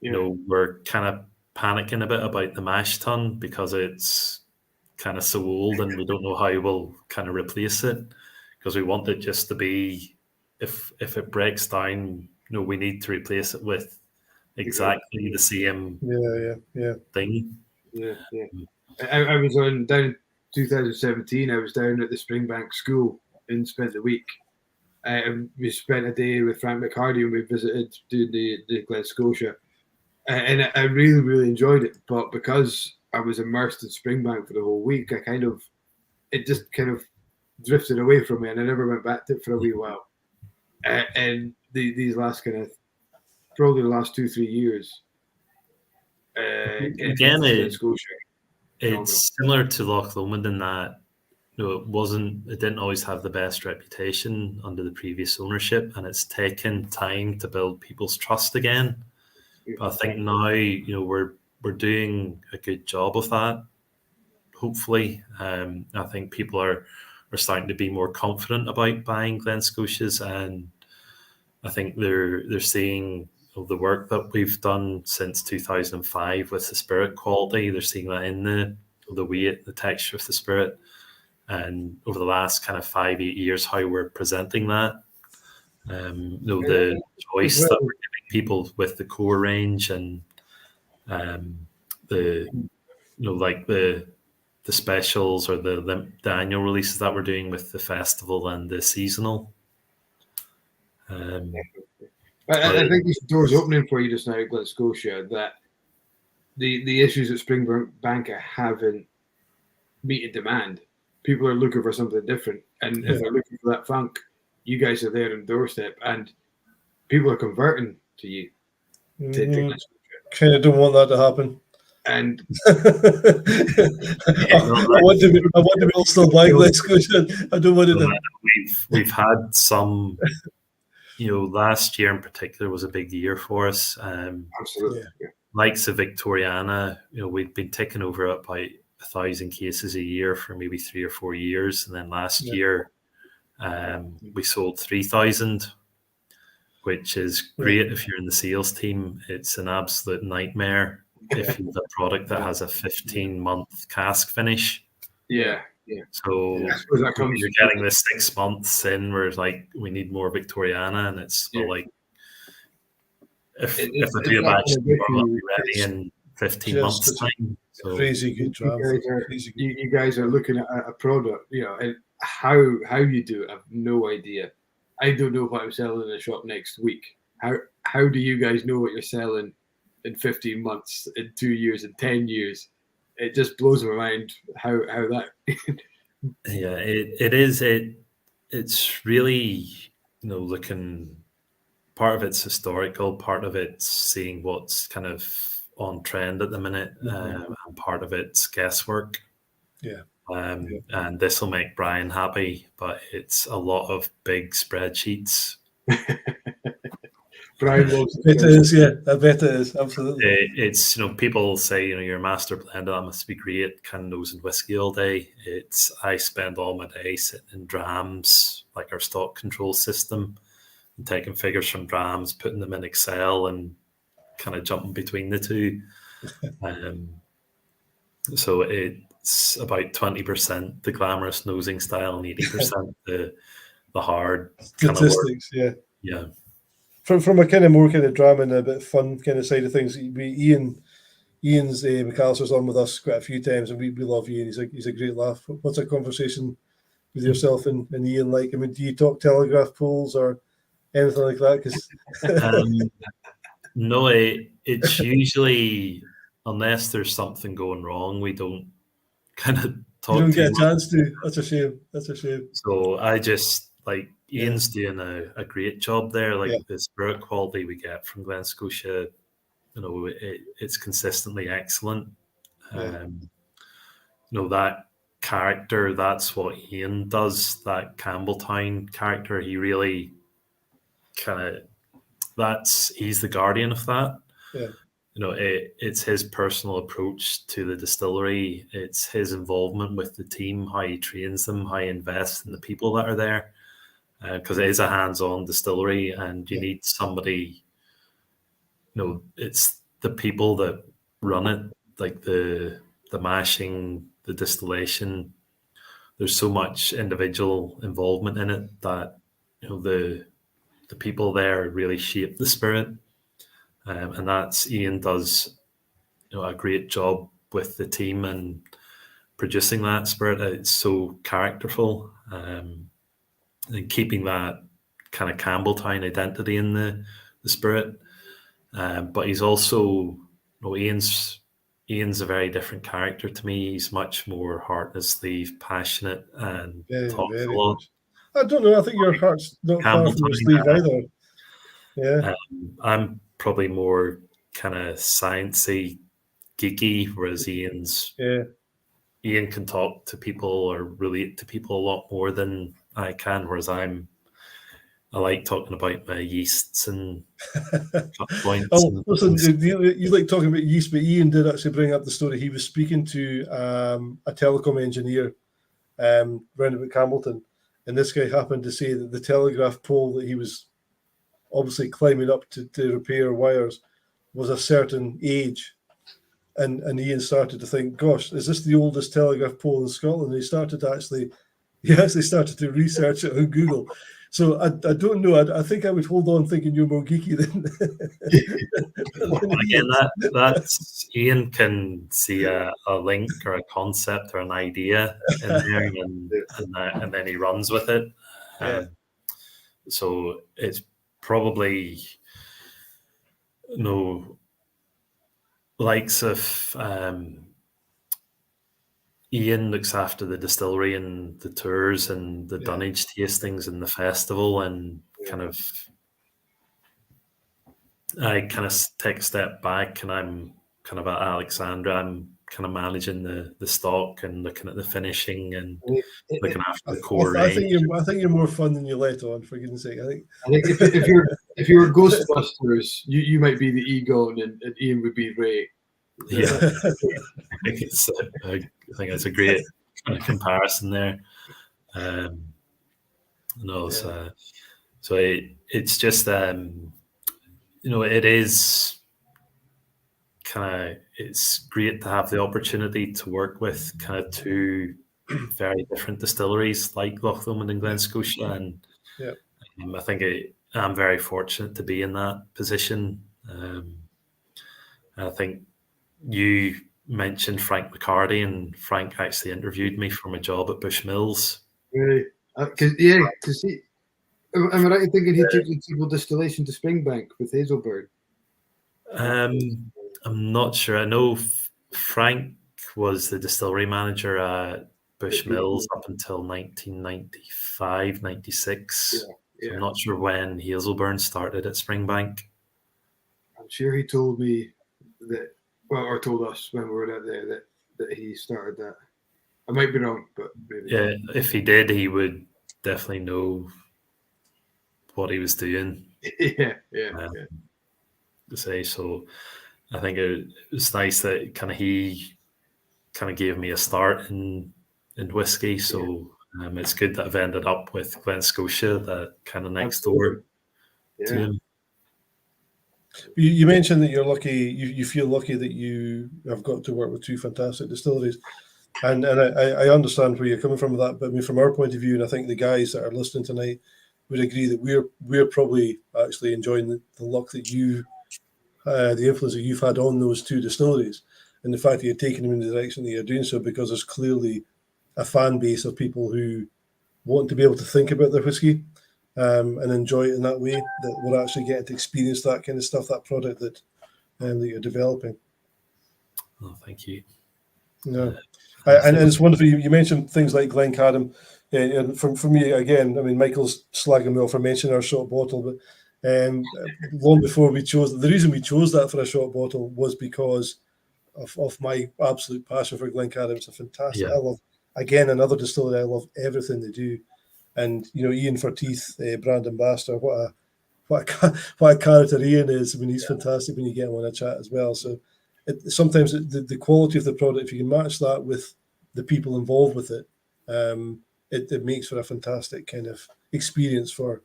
We're kind of panicking a bit about the mash tun because it's kind of so old, and we don't know how we'll kind of replace it, because we want it just to be, if it breaks down, we need to replace it with exactly the same thing. I was down in 2017. I was down at the Springbank School and spent the week. We spent a day with Frank McHardy, and we visited doing the Glen Scotia, and I really, really enjoyed it. But because I was immersed in Springbank for the whole week, it just kind of drifted away from me, and I never went back to it for a wee while. And these last probably the last 2-3 years. Again, it's similar to Loch Lomond in that it didn't always have the best reputation under the previous ownership, and it's taken time to build people's trust again. But I think now we're doing a good job of that. Hopefully, I think people are starting to be more confident about buying Glen Scotias, and I think they're seeing the work that we've done since 2005 with the spirit quality. They're seeing that in the weight, the texture of the spirit, and over the last kind of 5-8 years, how we're presenting that. The choice that we're giving people with the core range, and the specials, or the annual releases that we're doing with the festival and the seasonal. I think these doors opening for you just now at Glen Scotia, that the issues at Springbank haven't meted demand. People are looking for something different, and if they're looking for that funk, you guys are there on the doorstep, and people are converting to you. Kind of don't want that to happen. And I want to be all still buying Glen Scotia. I don't want to. We've had some. Last year in particular was a big year for us. Absolutely. Likes of Victoriana, we'd been taking over about 1,000 cases a year for maybe 3 or 4 years, and then last year we sold 3,000, which is great if you're in the sales team. It's an absolute nightmare if you have a product that has a 15-month cask finish. So you're getting this 6 months in, where it's like, we need more Victoriana, and it's like, if I do a batch, I'll be ready in 15 months' time. So crazy good job. You guys are looking at a product, and how you do it, I have no idea. I don't know what I'm selling in the shop next week. How do you guys know what you're selling in 15 months, in 2 years, in 10 years? It just blows my mind how that. Yeah, it is. It's really, looking. Part of it's historical, part of it's seeing what's kind of on trend at the minute, and part of it's guesswork. Yeah. And this will make Brian happy, but it's a lot of big spreadsheets. Brian loves it. It is, yeah. I bet it is, absolutely. It's, people say, you're a master blender, that must be great, kind of nosing whiskey all day. I spend all my day sitting in drams, like our stock control system, and taking figures from drams, putting them in Excel and kind of jumping between the two. So it's about 20% the glamorous nosing style and 80% the hard statistics. Kind of work. Yeah. From a kind of more kind of drama and a bit fun kind of side of things, Ian's McAllister's on with us quite a few times, and we love Ian. He's a great laugh. What's a conversation with yourself and Ian like? I mean, do you talk telegraph poles or anything like that? Because no, it's usually, unless there's something going wrong, we don't kind of talk. You don't get a chance to. That's a shame. So I just Ian's doing a great job there. The spirit quality we get from Glen Scotia, it's consistently excellent. That character, that's what Ian does. That Campbelltown character, he really he's the guardian of that. It's his personal approach to the distillery. It's his involvement with the team, how he trains them, how he invests in the people that are there, because it is a hands-on distillery, and you need somebody. It's the people that run it, like the mashing, the distillation. There's so much individual involvement in it that the people there really shape the spirit, and that's Ian does a great job with the team and producing that spirit. It's so characterful, and keeping that kind of Campbelltown identity in the spirit. But he's also, Ian's a very different character to me. He's much more heart in his sleeve, passionate, and talks a lot. I don't know. I think your heart's not far from your sleeve either. Yeah. I'm probably more kind of sciencey, geeky, whereas Ian can talk to people or relate to people a lot more than I can, whereas I like talking about my yeasts and points. Listen, you like talking about yeast, but Ian did actually bring up the story. He was speaking to a telecom engineer round about Campbellton, and this guy happened to say that the telegraph pole that he was obviously climbing up to repair wires was a certain age. And Ian started to think, gosh, is this the oldest telegraph pole in Scotland? And he actually started to research it on Google. So I don't know. I think I would hold on thinking you're more geeky than. Again, that's Ian can see a link or a concept or an idea in there, and then he runs with it. So it's probably likes of Ian looks after the distillery and the tours and the dunnage tastings and the festival, and I kind of take a step back, and I'm kind of at Alexandra. I'm kind of managing the stock and looking at the finishing and looking after the core range. I think you're more fun than you let on, for goodness sake. I think if you're Ghostbusters, you might be the Egon and Ian would be Ray. Yeah, I think it's a great kind of comparison there. So it's just it is kind of, it's great to have the opportunity to work with kind of two very different distilleries like Loch Lomond and Glen Scotia, and I think I'm very fortunate to be in that position. I think you mentioned Frank McCarty, and Frank actually interviewed me for my job at Bushmills. Really? Because am I right in thinking he took the table distillation to Springbank with Hazelburn? I'm not sure. I know Frank was the distillery manager at Bushmills up until 1995, 96. So I'm not sure when Hazelburn started at Springbank. I'm sure he told me that, or told us when we were out there that he started that. I might be wrong, but maybe. Yeah, if he did, he would definitely know what he was doing. Yeah. To say so, I think it was nice that he gave me a start in whiskey. So it's good that I've ended up with Glen Scotia, that kind of next door to him. You mentioned that you're lucky. You feel lucky that you have got to work with two fantastic distilleries, and I understand where you're coming from with that. But I mean, from our point of view, and I think the guys that are listening tonight would agree that we're probably actually enjoying the luck that the influence that you've had on those two distilleries, and the fact that you're taking them in the direction that you're doing so, because there's clearly a fan base of people who want to be able to think about their whiskey and enjoy it in that way, that we're actually getting to experience that kind of stuff, that product that you're developing. Oh, thank you. Yeah, and it's wonderful. You mentioned things like Glencadam. And for me, again, I mean, Michael's slagging me off for mentioning our short bottle, but long before we chose, the reason we chose that for a short bottle was because of my absolute passion for Glencadam. It's a fantastic. I love, again, another distillery. I love everything they do, and Ian Forteeth, brand ambassador. What a character Ian is. I mean, he's fantastic when you get him on a chat as well. So sometimes the quality of the product, if you can match that with the people involved with it, it makes for a fantastic kind of experience for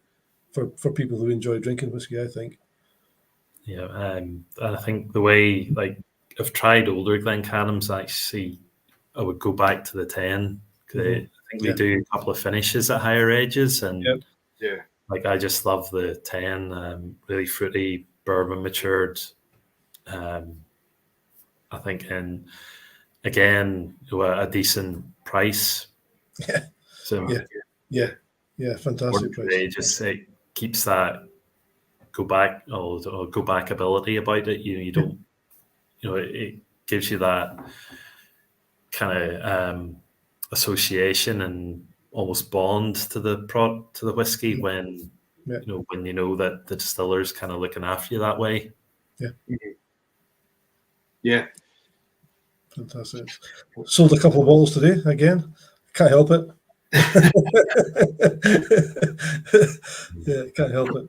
people who enjoy drinking whiskey, I think. Yeah, and I think the way, like, I've tried older Glencadams, actually, I would go back to the 10. I think they do a couple of finishes at higher ages, and like, I just love the 10, really fruity, bourbon matured. I think, and again, a decent price. Fantastic price. It keeps that go back ability about it. You don't, it gives you that kind of association and almost bond to the whiskey when when you know that the distiller's kind of looking after you that way. Yeah. Fantastic. Sold a couple of bottles today again. Can't help it. Can't help it.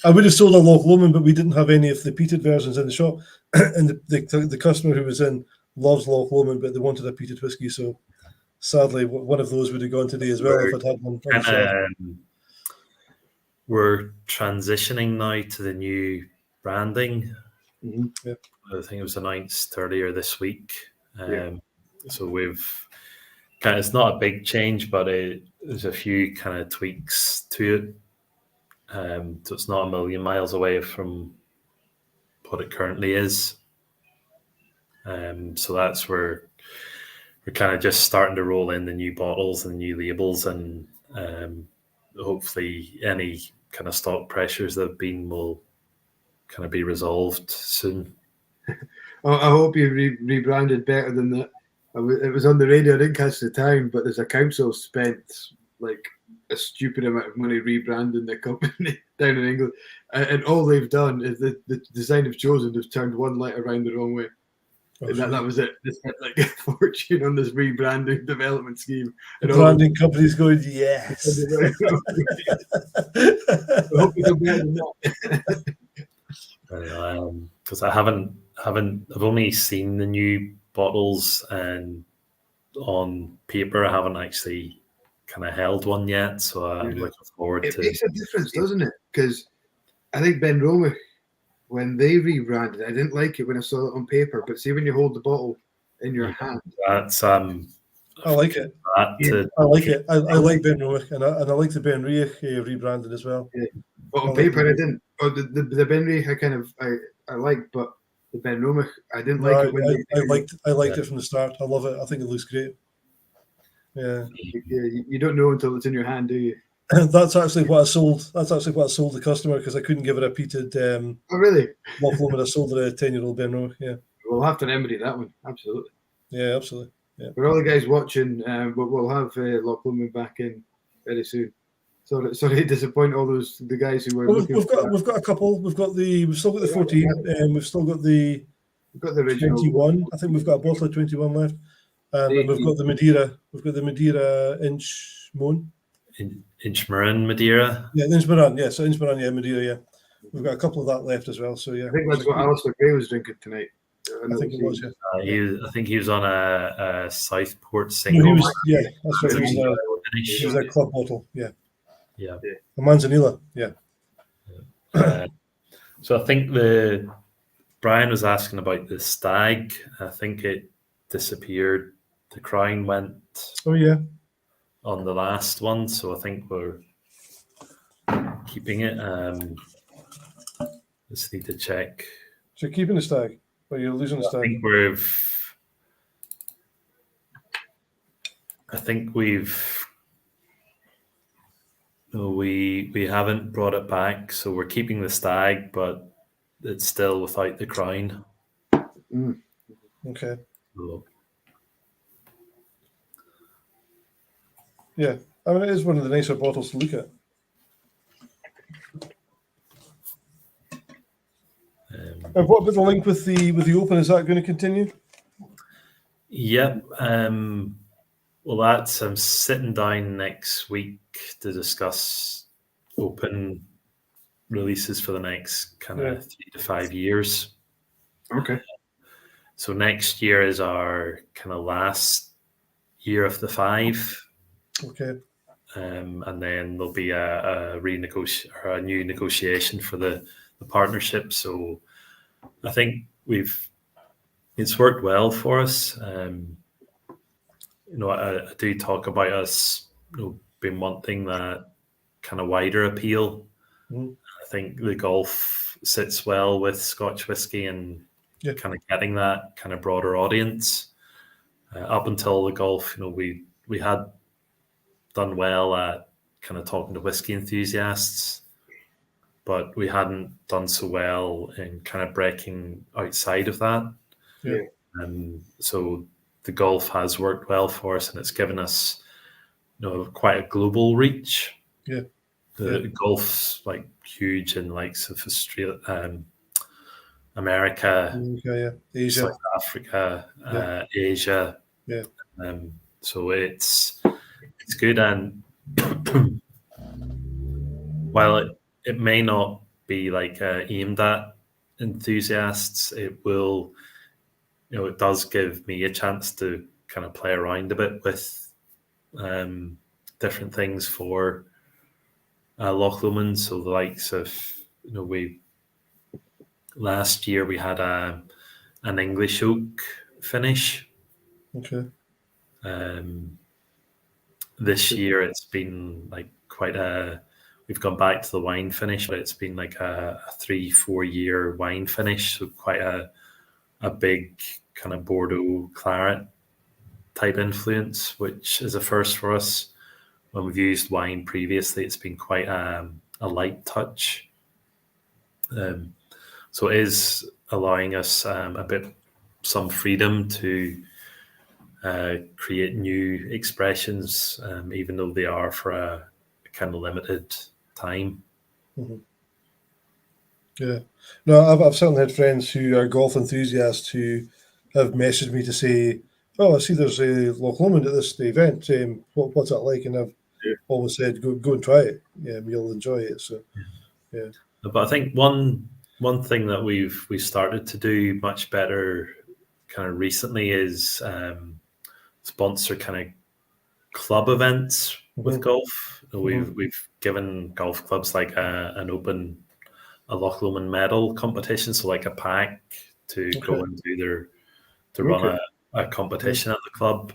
I would have sold a Loch Lomond, but we didn't have any of the peated versions in the shop. And the customer who was in loves Loch Lomond, but they wanted a peated whiskey. So sadly, one of those would have gone today as well if I'd had one. We're transitioning now to the new branding. Yeah. I think it was announced earlier this week. So we've it's not a big change, but there's a few kind of tweaks to it. So it's not a million miles away from what it currently is. So that's where we're kind of just starting to roll in the new bottles and new labels, and hopefully any kind of stock pressures that have been will kind of be resolved soon. I hope you rebranded better than that. It was on the radio. I didn't catch the time, but there's a council spent like a stupid amount of money rebranding the company down in England, and all they've done is the design they've chosen. They've turned one light around the wrong way, and that was it. They spent like a fortune on this rebranding development scheme. The branding company's going, yes. I hope you do better than that. Because I've only seen the new bottles, and on paper I haven't actually kind of held one yet, so I'm looking forward to it. It makes a difference, doesn't it? Because I think Ben Romich, when they rebranded, I didn't like it when I saw it on paper, but see when you hold the bottle in your hand, that's I like it. I like it. I like Ben Romich, and I like the Ben Riach rebranded as well. But on paper I didn't. Oh, the Ben Riach, I liked, but the Ben Romach, I didn't No, like it when I liked it from the start. I love it. I think it looks great. Yeah. You don't know until it's in your hand, do you? That's actually what I sold. That's actually what I sold the customer because I couldn't give her a peated Oh, really? Loch Lomond. I sold her a 10-year-old Ben Romach. Yeah. We'll have to remedy that one. Absolutely. Yeah, absolutely. Yeah. For all the guys watching, we'll have Loch Lomond back in very soon. Sorry to disappoint all the guys who were Well, looking. we've got a couple. We've still got the 14. We've still got the We've got the original 21. I think we've got a bottle of 21 left. And we've got the Madeira. We've got the Madeira Inch Moon. Inchmarin Madeira. Yeah, Inchmarin. Yeah, so Inchmarin. Yeah, Madeira. Yeah, we've got a couple of that left as well. So yeah, I think that's what Alistair Gray was drinking tonight. I think it was. Yeah. I think he was on a Southport No, single. yeah, that's right. He was a club bottle. Yeah. Yeah. A Manzanilla. Yeah. So I think Brian was asking about the stag. I think it disappeared. The crown went. Oh yeah. On the last one, so I think we're keeping it. Just need to check. So you're keeping the stag, or you're losing the stag? I think we've. No, we haven't brought it back, so we're keeping the stag, but it's still without the crown. Okay. So, yeah, I mean, it is one of the nicer bottles to look at. And what about the link with the open? Is that going to continue? Yep. Well, I'm sitting down next week to discuss open releases for the next kind of 3 to 5 years. Okay. So next year is our kind of last year of the 5. Okay. And then there'll be a new negotiation for the partnership. So I think it's worked well for us. I do talk about us, being wanting that kind of wider appeal. I think the golf sits well with Scotch whisky and kind of getting that kind of broader audience. Up until the golf, we had done well at kind of talking to whiskey enthusiasts, but we hadn't done so well in kind of breaking outside of that. Yeah. So the golf has worked well for us, and it's given us, quite a global reach. Yeah. The golf's like huge in likes of Australia, America, Asia, South Africa, Asia. Yeah. So it's good, and while it may not be like aimed at enthusiasts, it will, it does give me a chance to kind of play around a bit with different things for Loch Lomond. So the likes of, last year we had an English oak finish. Okay. This year it's been like we've gone back to the wine finish, but it's been like a 3-4 year wine finish. So quite a big kind of Bordeaux claret type influence, which is a first for us. When we've used wine previously, it's been quite a light touch. So it is allowing us some freedom to create new expressions, even though they are for a kind of limited time. Mm-hmm. Yeah. No, I've certainly had friends who are golf enthusiasts who have messaged me to say, "Oh, I see there's a Loch Lomond at this event. What's that like?" And I've always said, "Go and try it. Yeah, you'll enjoy it." So, yeah. But I think one thing that we've started to do much better kind of recently is sponsor kind of club events with golf. We've given golf clubs like a Loch Lomond medal competition, so like a pack to go and do run a competition at the club.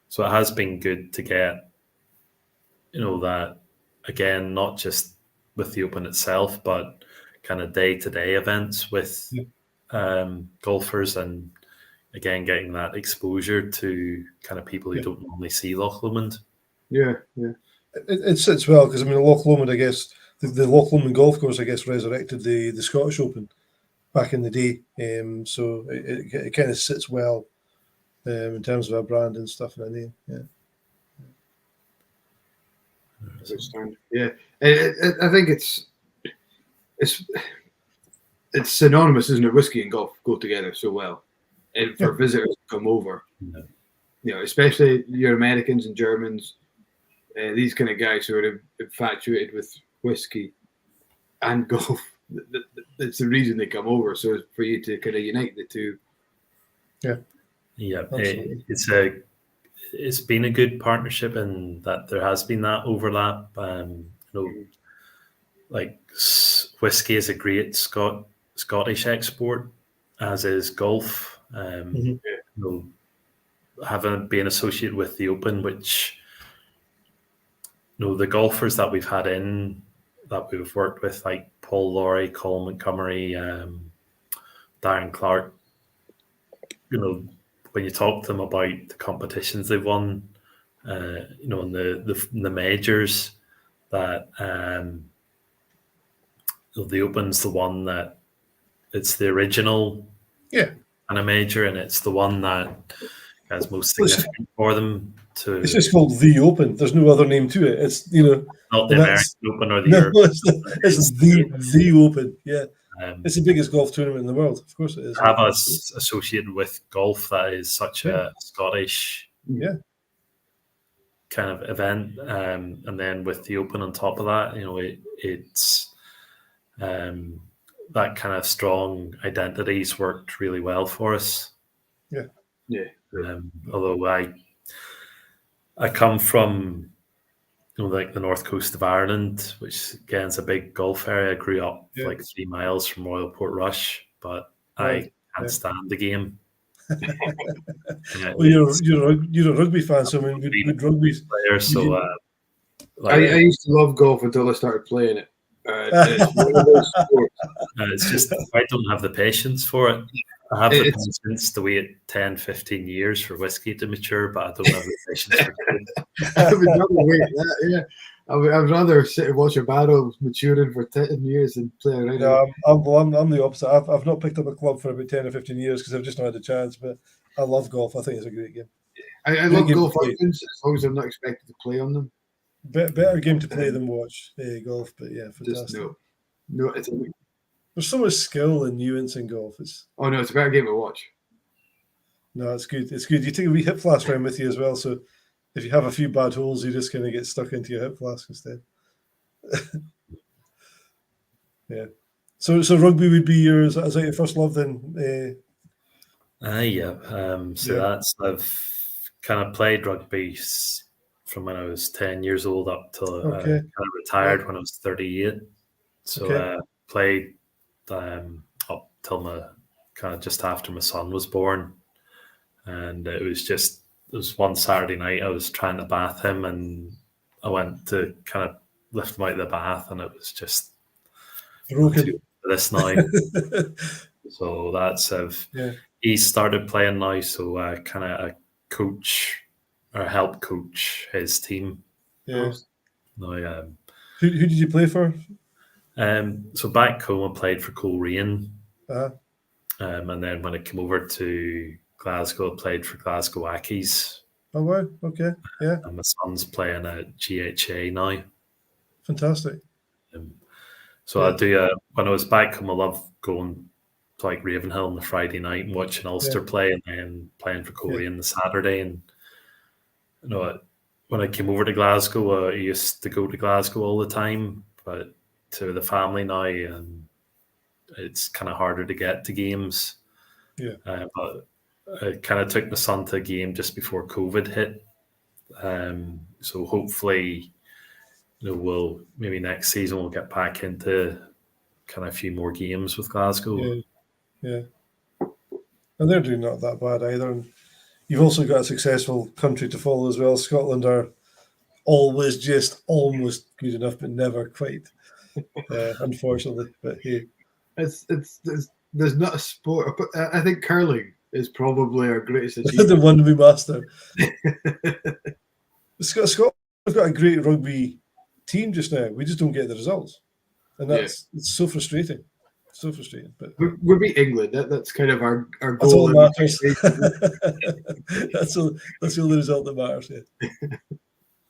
So it has been good to get, that again, not just with the Open itself, but kind of day-to-day events with golfers, and again getting that exposure to kind of people who don't normally see Loch Lomond. It sits well because I mean Loch Lomond, I guess the Loch Lomond golf course, I guess, resurrected the Scottish Open back in the day, so it kind of sits well in terms of our brand and stuff and our name. I think it's synonymous, isn't it? Whiskey and golf go together so well, and for visitors to come over, especially your Americans and Germans, these kind of guys who are infatuated with whiskey and golf. That's the reason they come over. So for you to kind of unite the two. It's been a good partnership in that there has been that overlap. Like whiskey is a great Scottish export, as is golf. Having been associated with the Open, which the golfers that we've had in that we've worked with, like Paul Lawrie, Colin Montgomery, Darren Clark, when you talk to them about the competitions they've won, in the majors, that the Open's the one that it's the original kind of major, and it's the one that is most significant for them. It's just called the Open. There's no other name to it. It's not the American Open or the European. It's the Open. Yeah. It's the biggest golf tournament in the world. Of course it is. Have us associated with golf that is such a Scottish kind of event, and then with the Open on top of that, it's that kind of strong identity's worked really well for us. Although I come from like the north coast of Ireland, which again is a big golf area. I grew up like 3 miles from Royal Portrush, but I can't stand the game. Well, you're a rugby fan, so I mean, good rugby player. So I used to love golf until I started playing it. It's one of those sports. It's just I don't have the patience for it. I have the patience to wait 10, 15 years for whiskey to mature, but I don't have the patience for it. I would rather wait that, I'd rather sit and watch a barrel maturing for 10 years and play around. No, I'm the opposite. I've not picked up a club for about 10 or 15 years because I've just not had a chance, but I love golf. I think it's a great game. I love golf as long as I'm not expected to play on them. Better game to play than watch golf, but fantastic. No, there's so much skill and nuance in golf. It's a better game to watch. No, it's good. It's good. You take a wee hip flask around with you as well, so if you have a few bad holes, you just kind of get stuck into your hip flask instead. So rugby would be yours. Is that your first love then? I've kind of played rugby from when I was 10 years old up till I kind of retired when I was 38. So played up till my kind of just after my son was born, and it was one Saturday night I was trying to bath him, and I went to kind of lift him out of the bath, and it was just broken this now. So that's he started playing now, so I kind of coach or help coach his team. Yeah. Now, who did you play for? So back home, I played for Coleraine. Uh-huh. And then when I came over to Glasgow, I played for Glasgow Ackies. Oh, wow. Okay. Yeah. And my son's playing at GHA now. Fantastic. I do, when I was back home, I love going to like Ravenhill on the Friday night and watching Ulster play, and then playing for Coleraine the Saturday. And when I came over to Glasgow, I used to go to Glasgow all the time, but to the family now, and it's kind of harder to get to games. But I kind of took my son to a game just before COVID hit. So hopefully, we'll maybe next season we'll get back into kind of a few more games with Glasgow. Yeah. And they're doing not that bad either. And you've also got a successful country to follow as well. Scotland are always just almost good enough, but never quite, unfortunately. But hey, there's not a sport. I think curling is probably our greatest The achievement. one we master. Scotland have got a great rugby team just now. We just don't get the results, and it's so frustrating. So frustrating. But we beat England. That's kind of our that's goal. all that matters. that's the only result that matters. Yeah.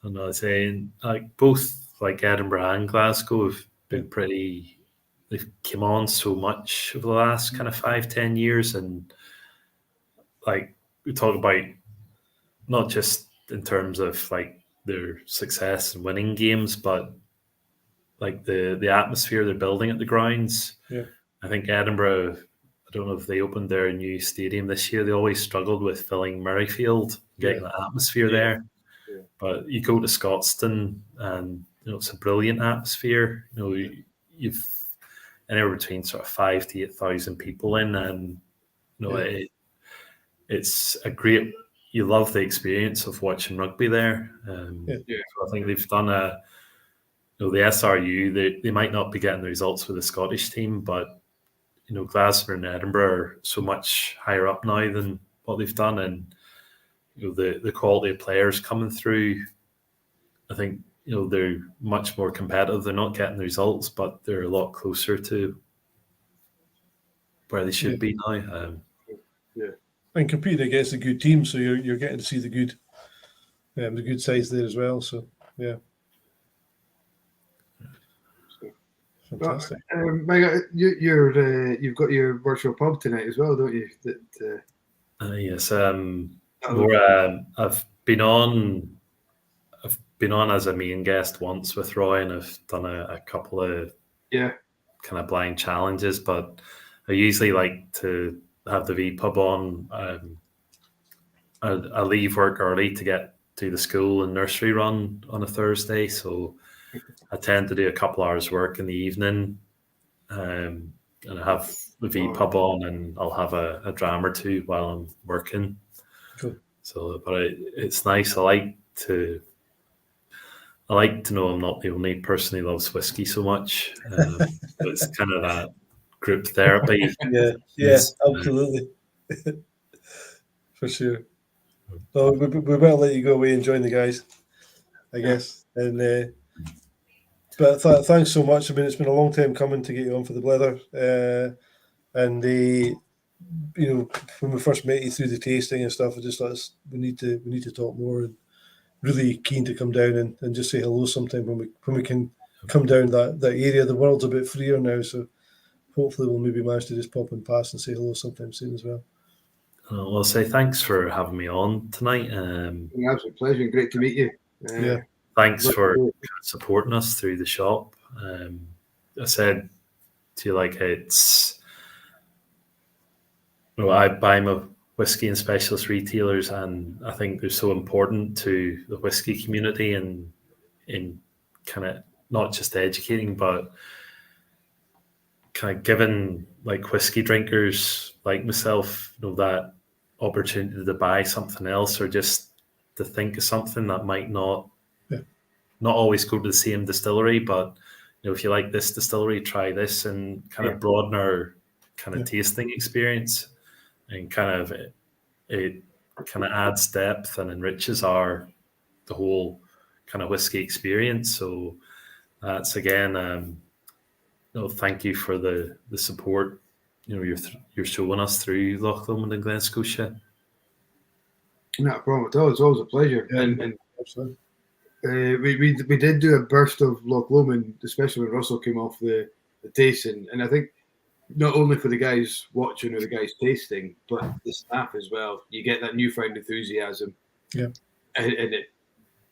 I'm not saying like both like Edinburgh and Glasgow have been pretty. They've come on so much over the last kind of 5-10 years, and like we talk about not just in terms of like their success and winning games, but like the atmosphere they're building at the grounds. Yeah. I think Edinburgh, I don't know if they opened their new stadium this year. They always struggled with filling Murrayfield, getting the atmosphere there. Yeah. But you go to Scotstoun and it's a brilliant atmosphere. You've anywhere between sort of 5,000 to 8,000 people in, and it's a great. You love the experience of watching rugby there. So I think they've done the SRU. They might not be getting the results with the Scottish team, but Glasgow and Edinburgh are so much higher up now than what they've done, and the quality of players coming through. I think they're much more competitive. They're not getting the results, but they're a lot closer to where they should be now. And competing against a good team, so you're getting to see the good sides there as well. So yeah. Fantastic. Mike, you've got your virtual pub tonight as well, don't you? Yes. I've been on as a main guest once with Roy, and I've done a couple of kind of blind challenges. But I usually like to have the V pub on. I leave work early to get to the school and nursery run on a Thursday, so I tend to do a couple hours work in the evening, and I have the V pub on, and I'll have a dram or two while I'm working. Cool. So, but it's nice. I like to know I'm not the only person who loves whiskey so much. It's kind of that group therapy. Yeah, absolutely, for sure. So we better let you go away and join the guys, I guess. And but thanks so much. I mean, it's been a long time coming to get you on for the Blether, and when we first met you through the tasting and stuff, I just thought we need to talk more, and really keen to come down and just say hello sometime when we can come down that area. The world's a bit freer now, so hopefully we'll maybe manage to just pop in past and say hello sometime soon as well. Well, I'll say thanks for having me on tonight. Absolute pleasure. Great to meet you. Thanks for supporting us through the shop. I said to you, like, I buy my whiskey and specialist retailers, and I think they're so important to the whiskey community, and in kind of not just educating, but kind of giving like whiskey drinkers like myself, that opportunity to buy something else, or just to think of something that might not always go to the same distillery, but if you like this distillery, try this, and kind of broaden our kind of tasting experience, and kind of it kind of adds depth and enriches the whole kind of whiskey experience. So that's again, thank you for the support. You're showing us through Loch Lomond and Glen Scotia. Not a problem at all. It's always a pleasure. Yeah, and absolutely. We did do a burst of Loch Lomond, especially when Russell came off the tasting, and I think not only for the guys watching or the guys tasting, but the staff as well. You get that newfound enthusiasm, and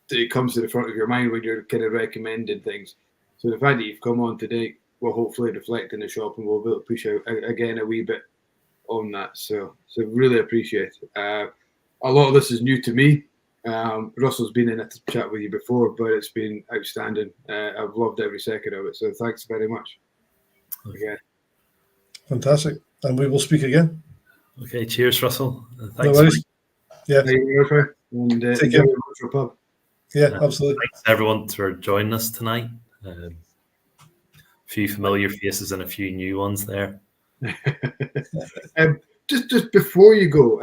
it comes to the front of your mind when you're kind of recommending things. So the fact that you've come on today will hopefully reflect in the shop, and we'll be able to push out again a wee bit on that. So really appreciate it. A lot of this is new to me. Russell's been in a chat with you before, but it's been outstanding. I've loved every second of it. So thanks very much. Okay. Fantastic. And we will speak again. Okay. Cheers, Russell. Thanks. No worries. Yeah. And take care. Pub. Yeah, absolutely. Thanks everyone for joining us tonight. few familiar faces and a few new ones there. Just before you go,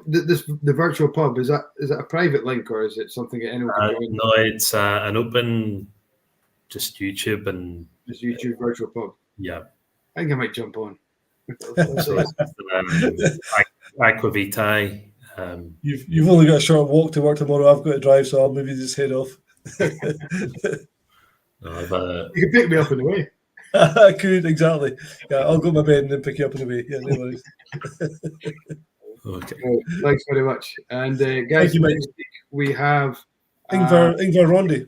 the virtual pub, is that a private link, or is it something that anyone can join? No, it's an open, just YouTube and just YouTube virtual pub. Yeah, I think I might jump on. So Aqua Vitae. You've only got a short walk to work tomorrow. I've got to drive, so I'll maybe just head off. No, you can pick me up on the way. I could, exactly. Yeah, I'll go to my bed and then pick you up on the way. Yeah, no worries. Okay. Thanks very much. And guys, next week we have Ingvar Ronde.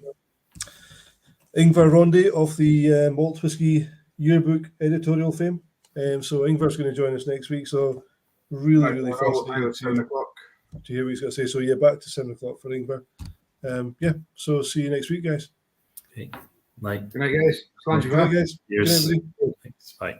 Ingvar Ronde of the Malt Whisky Yearbook editorial fame. So Ingvar's going to join us next week. So really fascinating to hear what he's got to say. So yeah, back to 7 o'clock for Ingvar. Yeah, so see you next week, guys. Okay. Night. Good night, guys. Good night, guys. Cheers. Good night, everybody. Thanks. Bye.